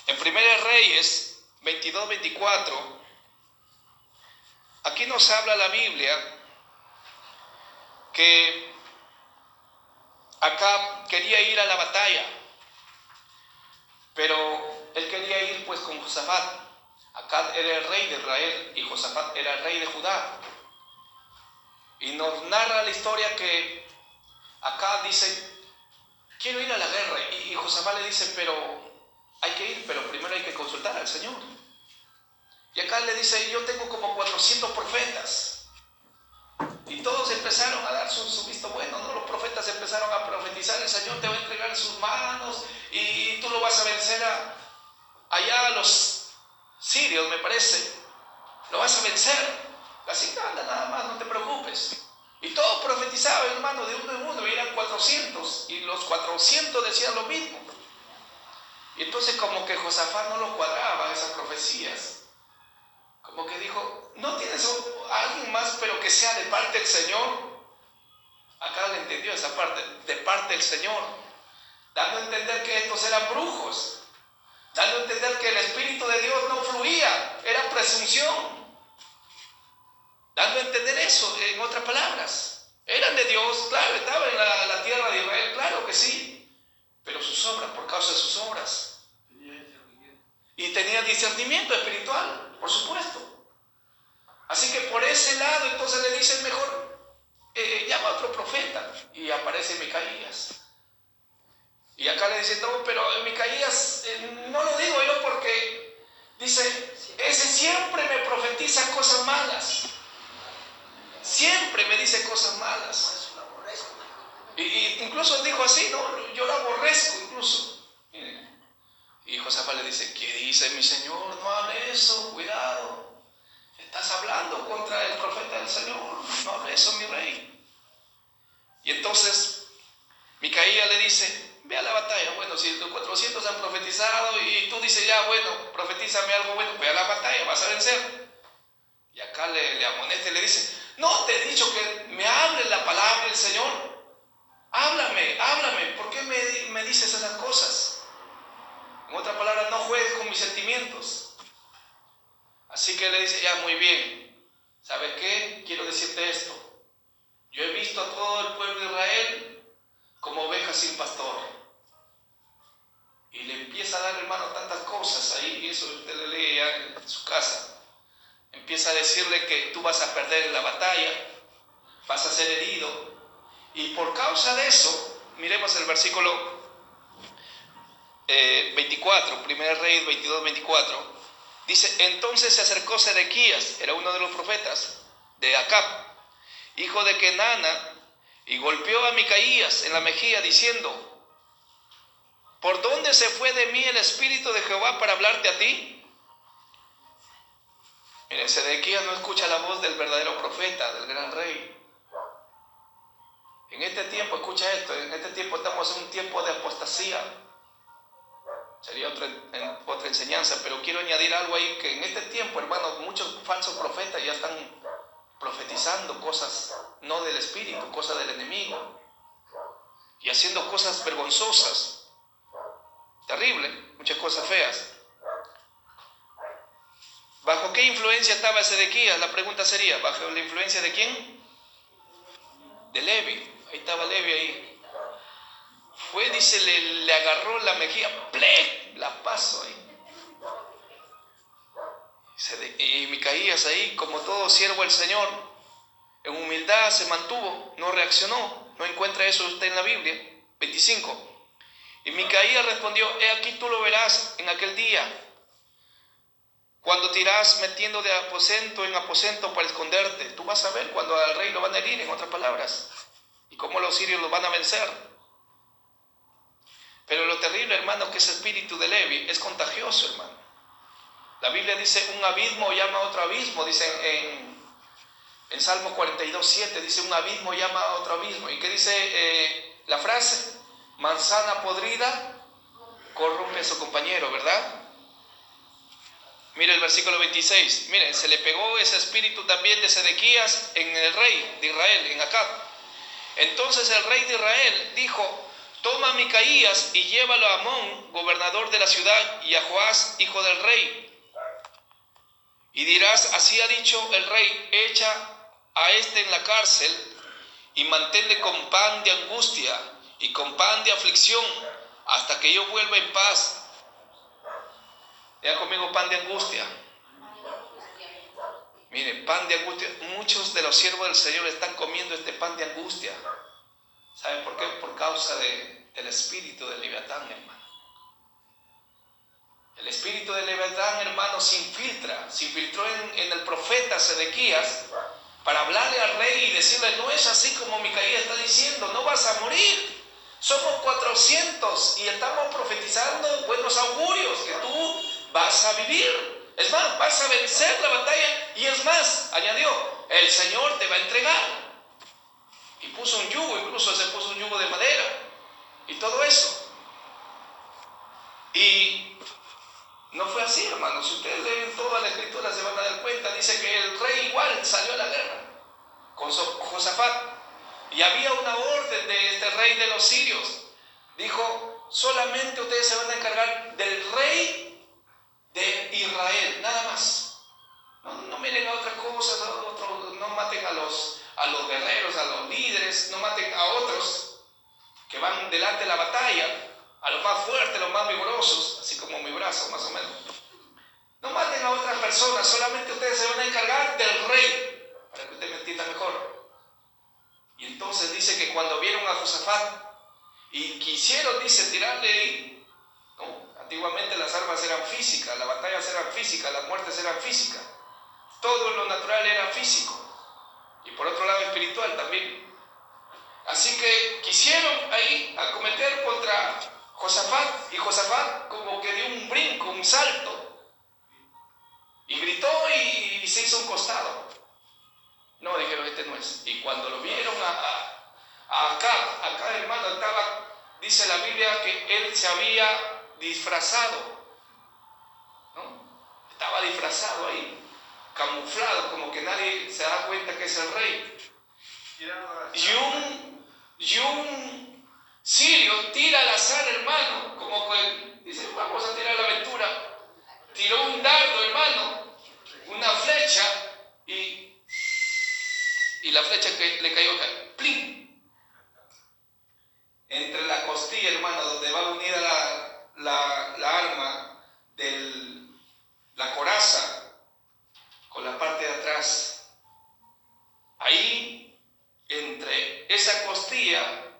En 1 Reyes 22-24, aquí nos habla la Biblia que Acab quería ir a la batalla, pero él quería ir pues con Josafat. Acab era el rey de Israel y Josafat era el rey de Judá. Y nos narra la historia que Acab dice, quiero ir a la guerra. Y Josafat le dice, pero hay que ir, pero primero hay que consultar al Señor. Y Acab le dice, yo tengo como 400 profetas. Y todos empezaron a dar su visto bueno, ¿no? Los profetas empezaron a profetizar, el Señor te va a entregar en sus manos y tú lo vas a vencer allá a los sirios, me parece. Lo vas a vencer. Así que anda nada más, no te preocupes. Y todos profetizaban, hermano, de uno en uno, y eran 400. Y los 400 decían lo mismo. Y entonces como que Josafat no lo cuadraba esas profecías. Como que dijo, ¿no tienes a alguien más pero que sea de parte del Señor? Acá le entendió esa parte, de parte del Señor. Dando a entender que estos eran brujos. Dando a entender que el Espíritu de Dios no fluía, era presunción. Dando a entender eso, en otras palabras. Eran de Dios, claro, estaban en la tierra de Israel, claro que sí. Pero sus obras, por causa de sus obras. Y tenía discernimiento espiritual, por supuesto. Así que por ese lado, entonces le dicen mejor, llama a otro profeta. Y aparece Micaías. Y acá le dicen, no, pero Micaías, no lo digo yo porque, dice, ese siempre me profetiza cosas malas. Siempre me dice cosas malas. Y incluso dijo así, ¿no? Yo lo aborrezco incluso. Y Josafat le dice, ¿qué dice mi Señor? No hable eso, cuidado. Estás hablando contra el profeta del Señor. No hable eso, mi rey. Y entonces Micaías le dice, ve a la batalla. Bueno, si los 400 han profetizado y tú dices, ya, bueno, profetízame algo bueno, ve a la batalla, vas a vencer. Y acá le amonesta y le dice, no te he dicho que me hable la palabra del Señor. Háblame, ¿por qué me dices esas cosas? En otras palabras, no juegues con mis sentimientos. Así que le dice, ya, muy bien. ¿Sabes qué? Quiero decirte esto. Yo he visto a todo el pueblo de Israel como ovejas sin pastor. Y le empieza a dar, hermano, tantas cosas ahí, y eso usted le lee ya en su casa. Empieza a decirle que tú vas a perder la batalla, vas a ser herido. Y por causa de eso, miremos el versículo 24, 1 Reyes 22-24, dice, entonces se acercó Sedequías, era uno de los profetas de Acab, hijo de Kenana, y golpeó a Micaías en la mejilla diciendo, ¿por dónde se fue de mí el Espíritu de Jehová para hablarte a ti? Miren, Sedequías no escucha la voz del verdadero profeta, del gran rey. En este tiempo, escucha esto, en este tiempo estamos en un tiempo de apostasía. Sería otra enseñanza, pero quiero añadir algo ahí, que en este tiempo, hermanos, muchos falsos profetas ya están profetizando cosas no del Espíritu, cosas del enemigo, y haciendo cosas vergonzosas, terrible, muchas cosas feas. ¿Bajo qué influencia estaba Sedequías? La pregunta sería, ¿bajo la influencia de quién? De Levi. Ahí estaba Levi ahí. Fue, dice, le agarró la mejilla, ¡plec! La pasó ahí. Y Micaías ahí, como todo siervo del Señor, en humildad se mantuvo, no reaccionó. No encuentra eso usted en la Biblia. 25. Y Micaías respondió, he aquí tú lo verás en aquel día, cuando te irás metiendo de aposento en aposento para esconderte. Tú vas a ver cuando al rey lo van a herir, en otras palabras, y cómo los sirios lo van a vencer. Pero lo terrible, hermano, que ese espíritu de Levi es contagioso, hermano. La Biblia dice un abismo llama a otro abismo, dice en Salmo 42:7, dice un abismo llama a otro abismo. ¿Y qué dice la frase? Manzana podrida corrompe a su compañero, ¿verdad? Mire el versículo 26, miren, se le pegó ese espíritu también de Sedequías en el rey de Israel, en Acab. Entonces el rey de Israel dijo: toma a Micaías y llévalo a Amón, gobernador de la ciudad, y a Joás, hijo del rey. Y dirás: así ha dicho el rey, echa a este en la cárcel y manténle con pan de angustia y con pan de aflicción hasta que yo vuelva en paz. Vean conmigo, pan de angustia. Miren, pan de angustia. Muchos de los siervos del Señor están comiendo este pan de angustia. ¿Saben por qué? Por causa del espíritu de Leviatán, hermano. El espíritu de Leviatán, hermano, se infiltró en el profeta Sedequías para hablarle al rey y decirle: no es así como Micaías está diciendo, no vas a morir. Somos 400 y estamos profetizando buenos augurios, que tú vas a vivir. Es más, vas a vencer la batalla. Y es más, añadió, el Señor te va a entregar. Y puso un yugo, incluso se puso un yugo de madera. Y todo eso. Y no fue así, hermanos. Si ustedes leen toda la escritura se van a dar cuenta. Dice que el rey igual salió a la guerra con Josafat. Y había una orden de este rey de los sirios. Dijo: solamente ustedes se van a encargar del rey de Israel, nada más. No miren a otras cosas, no maten a los guerreros, a los líderes, no maten a otros que van delante de la batalla, a los más fuertes, los más vigorosos, así como mi brazo más o menos. No maten a otras personas, solamente ustedes se van a encargar del rey, para que usted me entienda mejor. Y entonces dice que cuando vieron a Josafat y quisieron, dice, tirarle ahí, ¿no? Antiguamente las armas eran físicas, las batallas eran físicas, las muertes eran físicas. Todo lo natural era físico. Y por otro lado espiritual también. Así que quisieron ahí acometer contra Josafat. Y Josafat como que dio un brinco, un salto. Y gritó y se hizo un costado. No, dijeron: este no es. Y cuando lo vieron acá hermano, dice la Biblia que él se había disfrazado, ¿no? Estaba disfrazado ahí, camuflado, como que nadie se da cuenta que es el rey. Y un sirio tira al azar, hermano, como que dice: vamos a tirar la aventura. Tiró un dardo, hermano, una flecha, y la flecha que le cayó acá, ¡plin!, entre la costilla, hermano, donde va unida la arma de la coraza con la parte de atrás. Ahí, entre esa costilla,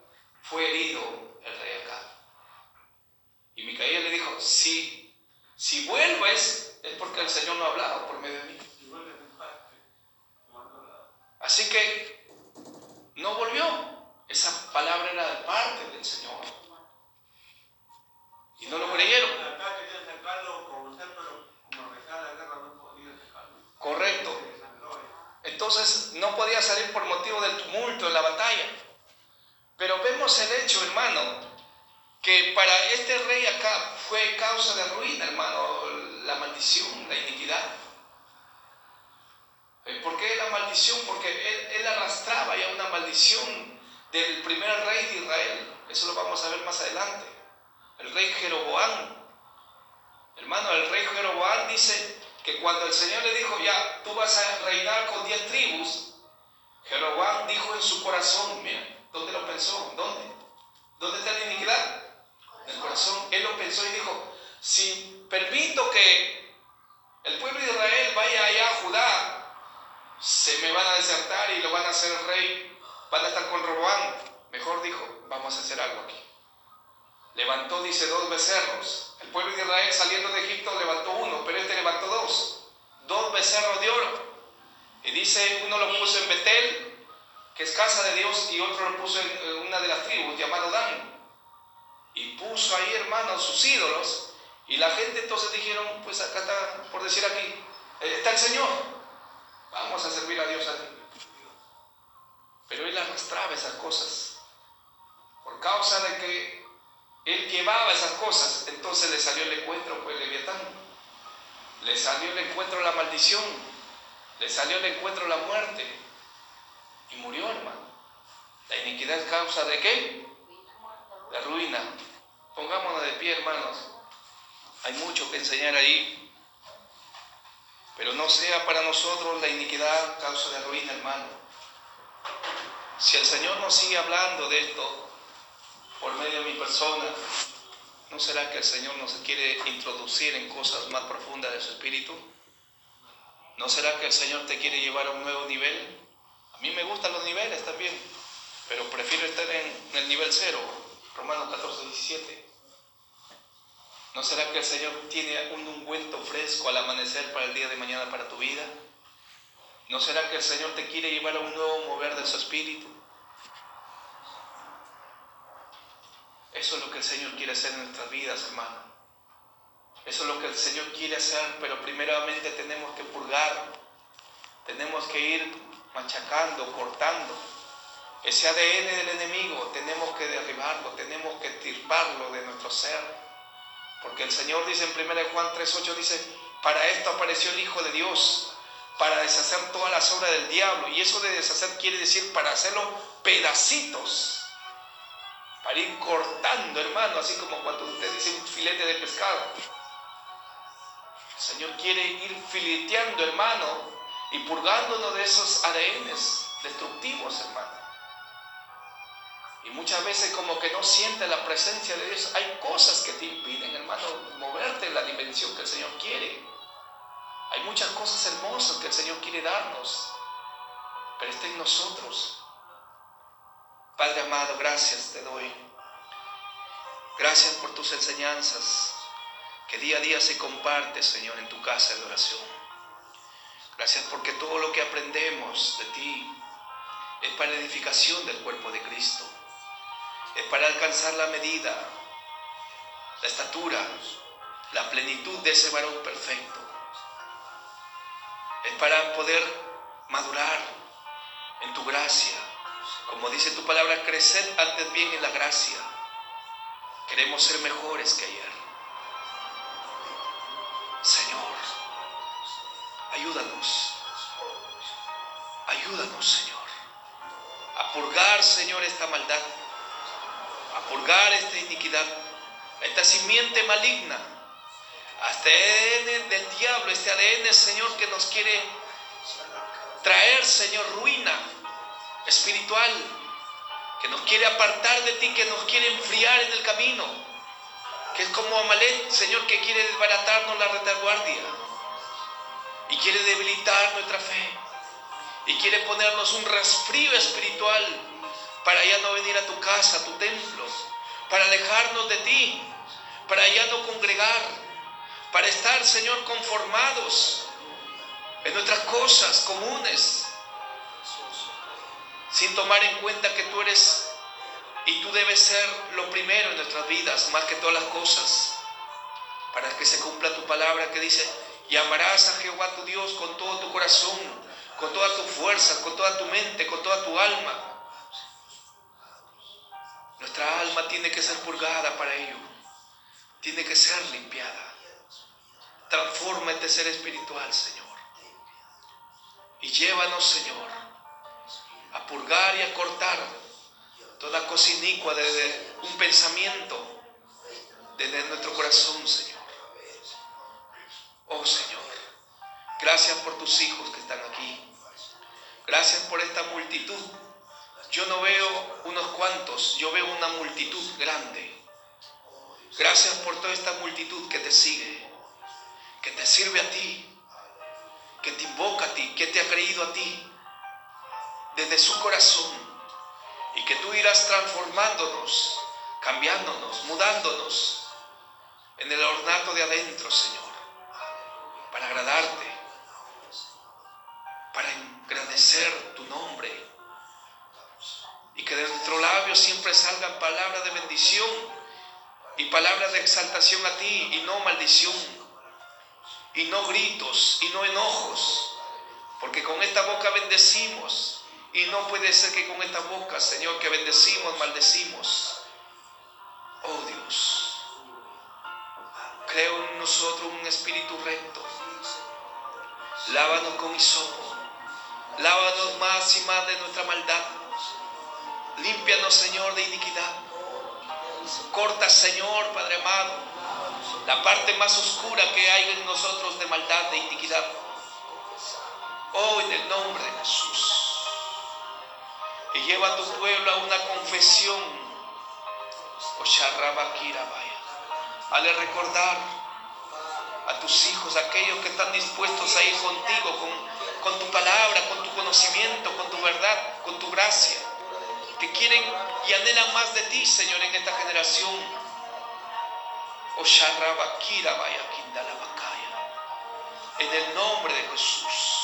fue herido el rey Acab. Y Micaías le dijo: si vuelves, es porque el Señor no ha hablado por medio de mí. Así que no volvió. Esa palabra era de parte del Señor. Y no lo creyeron. Correcto. Entonces no podía salir por motivo del tumulto en la batalla. Pero vemos el hecho, hermano, que para este rey acá fue causa de ruina, hermano, la maldición, la iniquidad. ¿Por qué la maldición? Porque él arrastraba ya una maldición del primer rey de Israel. Eso lo vamos a ver más adelante. El rey Jeroboam. Hermano, el rey Jeroboam dice que cuando el Señor le dijo: ya, tú vas a reinar con 10 tribus, Jeroboam dijo en su corazón, mira, ¿dónde lo pensó? ¿Dónde está la iniquidad? En el corazón. Él lo pensó y dijo: si permito que el pueblo de Israel vaya allá a Judá, se me van a desertar y lo van a hacer rey, van a estar con Roboam. Mejor dijo: vamos a hacer algo aquí. Levantó, dice, 2 becerros. El pueblo de Israel saliendo de Egipto levantó uno, pero este levantó 2 becerros de oro. Y dice, uno lo puso en Betel, que es casa de Dios, y otro lo puso en una de las tribus, llamado Dan. Y puso ahí, hermanos, sus ídolos, Y la gente entonces dijeron, pues acá está, por decir aquí, está el Señor, vamos a servir a Dios aquí. Pero él arrastraba esas cosas. Por causa de que él llevaba esas cosas, entonces le salió el encuentro, pues Leviatán. Le salió el encuentro la maldición, le salió el encuentro la muerte. Y murió, hermano. La iniquidad es causa de ¿qué? De ruina. Pongámonos de pie, hermanos. Hay mucho que enseñar ahí. Pero no sea para nosotros la iniquidad causa de ruina, hermano. Si el Señor nos sigue hablando de esto por medio de mi persona, ¿no será que el Señor nos quiere introducir en cosas más profundas de su espíritu? ¿No será que el Señor te quiere llevar a un nuevo nivel? A mí me gustan los niveles también, pero prefiero estar en el nivel 0, Romanos 14, 17. ¿No será que el Señor tiene un ungüento fresco al amanecer para el día de mañana para tu vida? ¿No será que el Señor te quiere llevar a un nuevo mover de su espíritu? Eso es lo que el Señor quiere hacer en nuestras vidas, hermano. Eso es lo que el Señor quiere hacer, pero primeramente tenemos que purgar. Tenemos que ir machacando, cortando. Ese ADN del enemigo tenemos que derribarlo, tenemos que tirparlo de nuestro ser. Porque el Señor dice en 1 Juan 3:8, dice, para esto apareció el Hijo de Dios, para deshacer todas las obras del diablo. Y eso de deshacer quiere decir para hacerlo pedacitos. Para ir cortando, hermano, así como cuando usted dice un filete de pescado. El Señor quiere ir fileteando, hermano, y purgándonos de esos ADNs destructivos, hermano. Y muchas veces como que no sientes la presencia de Dios. Hay cosas que te impiden, hermano, moverte en la dimensión que el Señor quiere. Hay muchas cosas hermosas que el Señor quiere darnos, pero está en nosotros. Padre amado, gracias te doy. Gracias por tus enseñanzas que día a día se comparte, Señor, en tu casa de oración. Gracias porque todo lo que aprendemos de ti es para edificación del cuerpo de Cristo. Es para alcanzar la medida, la estatura, la plenitud de ese varón perfecto. Es para poder madurar en tu gracia. Como dice tu palabra, creced antes bien en la gracia. Queremos ser mejores que ayer. Señor, ayúdanos. Ayúdanos, Señor, a purgar, Señor, esta maldad, a purgar esta iniquidad, esta simiente maligna, hasta el ADN del diablo, este ADN, Señor, que nos quiere traer, Señor, ruina espiritual, que nos quiere apartar de ti, que nos quiere enfriar en el camino, que es como Amalek, Señor, que quiere desbaratarnos la retaguardia y quiere debilitar nuestra fe y quiere ponernos un resfrío espiritual para ya no venir a tu casa, a tu templo, para alejarnos de ti, para ya no congregar, para estar, Señor, conformados en nuestras cosas comunes, sin tomar en cuenta que tú eres y tú debes ser lo primero en nuestras vidas, más que todas las cosas, para que se cumpla tu palabra que dice, y amarás a Jehová tu Dios con todo tu corazón, con toda tu fuerza, con toda tu mente, con toda tu alma. Nuestra alma tiene que ser purgada para ello, tiene que ser limpiada. Transforma este ser espiritual, Señor, y llévanos, Señor, a purgar y a cortar toda cosa inicua desde un pensamiento, desde nuestro corazón, Señor. Oh, Señor, gracias por tus hijos que están aquí. Gracias por esta multitud. Yo no veo unos cuantos, yo veo una multitud grande. Gracias por toda esta multitud que te sigue, que te sirve a ti, que te invoca a ti, que te ha creído a ti desde su corazón, y que tú irás transformándonos, cambiándonos, mudándonos en el ornato de adentro, Señor, para agradarte, para engrandecer tu nombre, y que de nuestros labios siempre salgan palabras de bendición y palabras de exaltación a ti y no maldición, y no gritos y no enojos, porque con esta boca bendecimos y no puede ser que con esta boca, Señor, que bendecimos, maldecimos. Oh Dios, creo en nosotros un espíritu recto. Lávanos con hisopo, lávanos más y más de nuestra maldad. Límpianos, Señor, de iniquidad. Corta, Señor, Padre amado, la parte más oscura que hay en nosotros de maldad, de iniquidad. Oh, en el nombre de Jesús. Y lleva a tu pueblo a una confesión. Hale recordar a tus hijos, aquellos que están dispuestos a ir contigo, con tu palabra, con tu conocimiento, con tu verdad, con tu gracia, que quieren y anhelan más de ti, Señor, en esta generación. En el nombre de Jesús.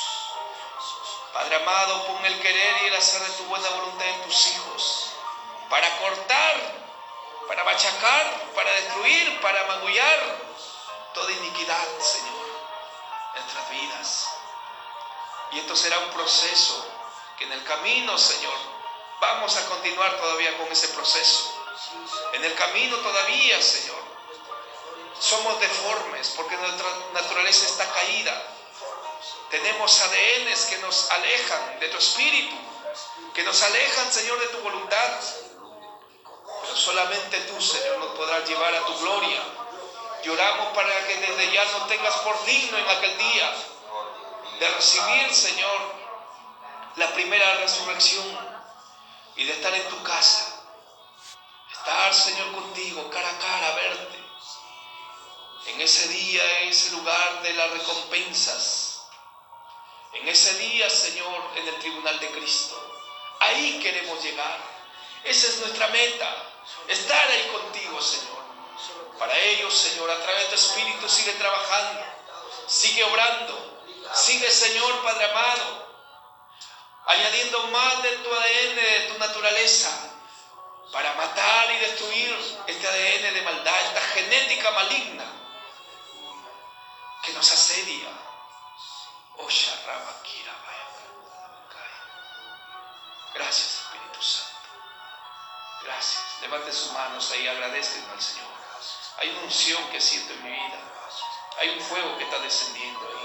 Padre amado, pon el querer y el hacer de tu buena voluntad en tus hijos, para cortar, para machacar, para destruir, para magullar toda iniquidad, Señor, en nuestras vidas. Y esto será un proceso que en el camino, Señor, vamos a continuar todavía con ese proceso. En el camino todavía, Señor, somos deformes porque nuestra naturaleza está caída. Tenemos ADNs que nos alejan de tu espíritu, que nos alejan, Señor, de tu voluntad. Pero solamente tú, Señor, nos podrás llevar a tu gloria. Lloramos para que desde ya nos tengas por digno en aquel día de recibir, Señor, la primera resurrección y de estar en tu casa. Estar, Señor, contigo, cara a cara, verte. En ese día, en ese lugar de las recompensas. En ese día, Señor, en el tribunal de Cristo. Ahí queremos llegar. Esa es nuestra meta. Estar ahí contigo, Señor. Para ello, Señor, a través de tu Espíritu sigue trabajando. Sigue obrando. Sigue, Señor, Padre amado, añadiendo más de tu ADN, de tu naturaleza, para matar y destruir este ADN de maldad, esta genética maligna que nos asedia. Gracias, Espíritu Santo. Gracias. Levante sus manos ahí, agradezcan al Señor. Hay una unción que siento en mi vida. Hay un fuego que está descendiendo ahí.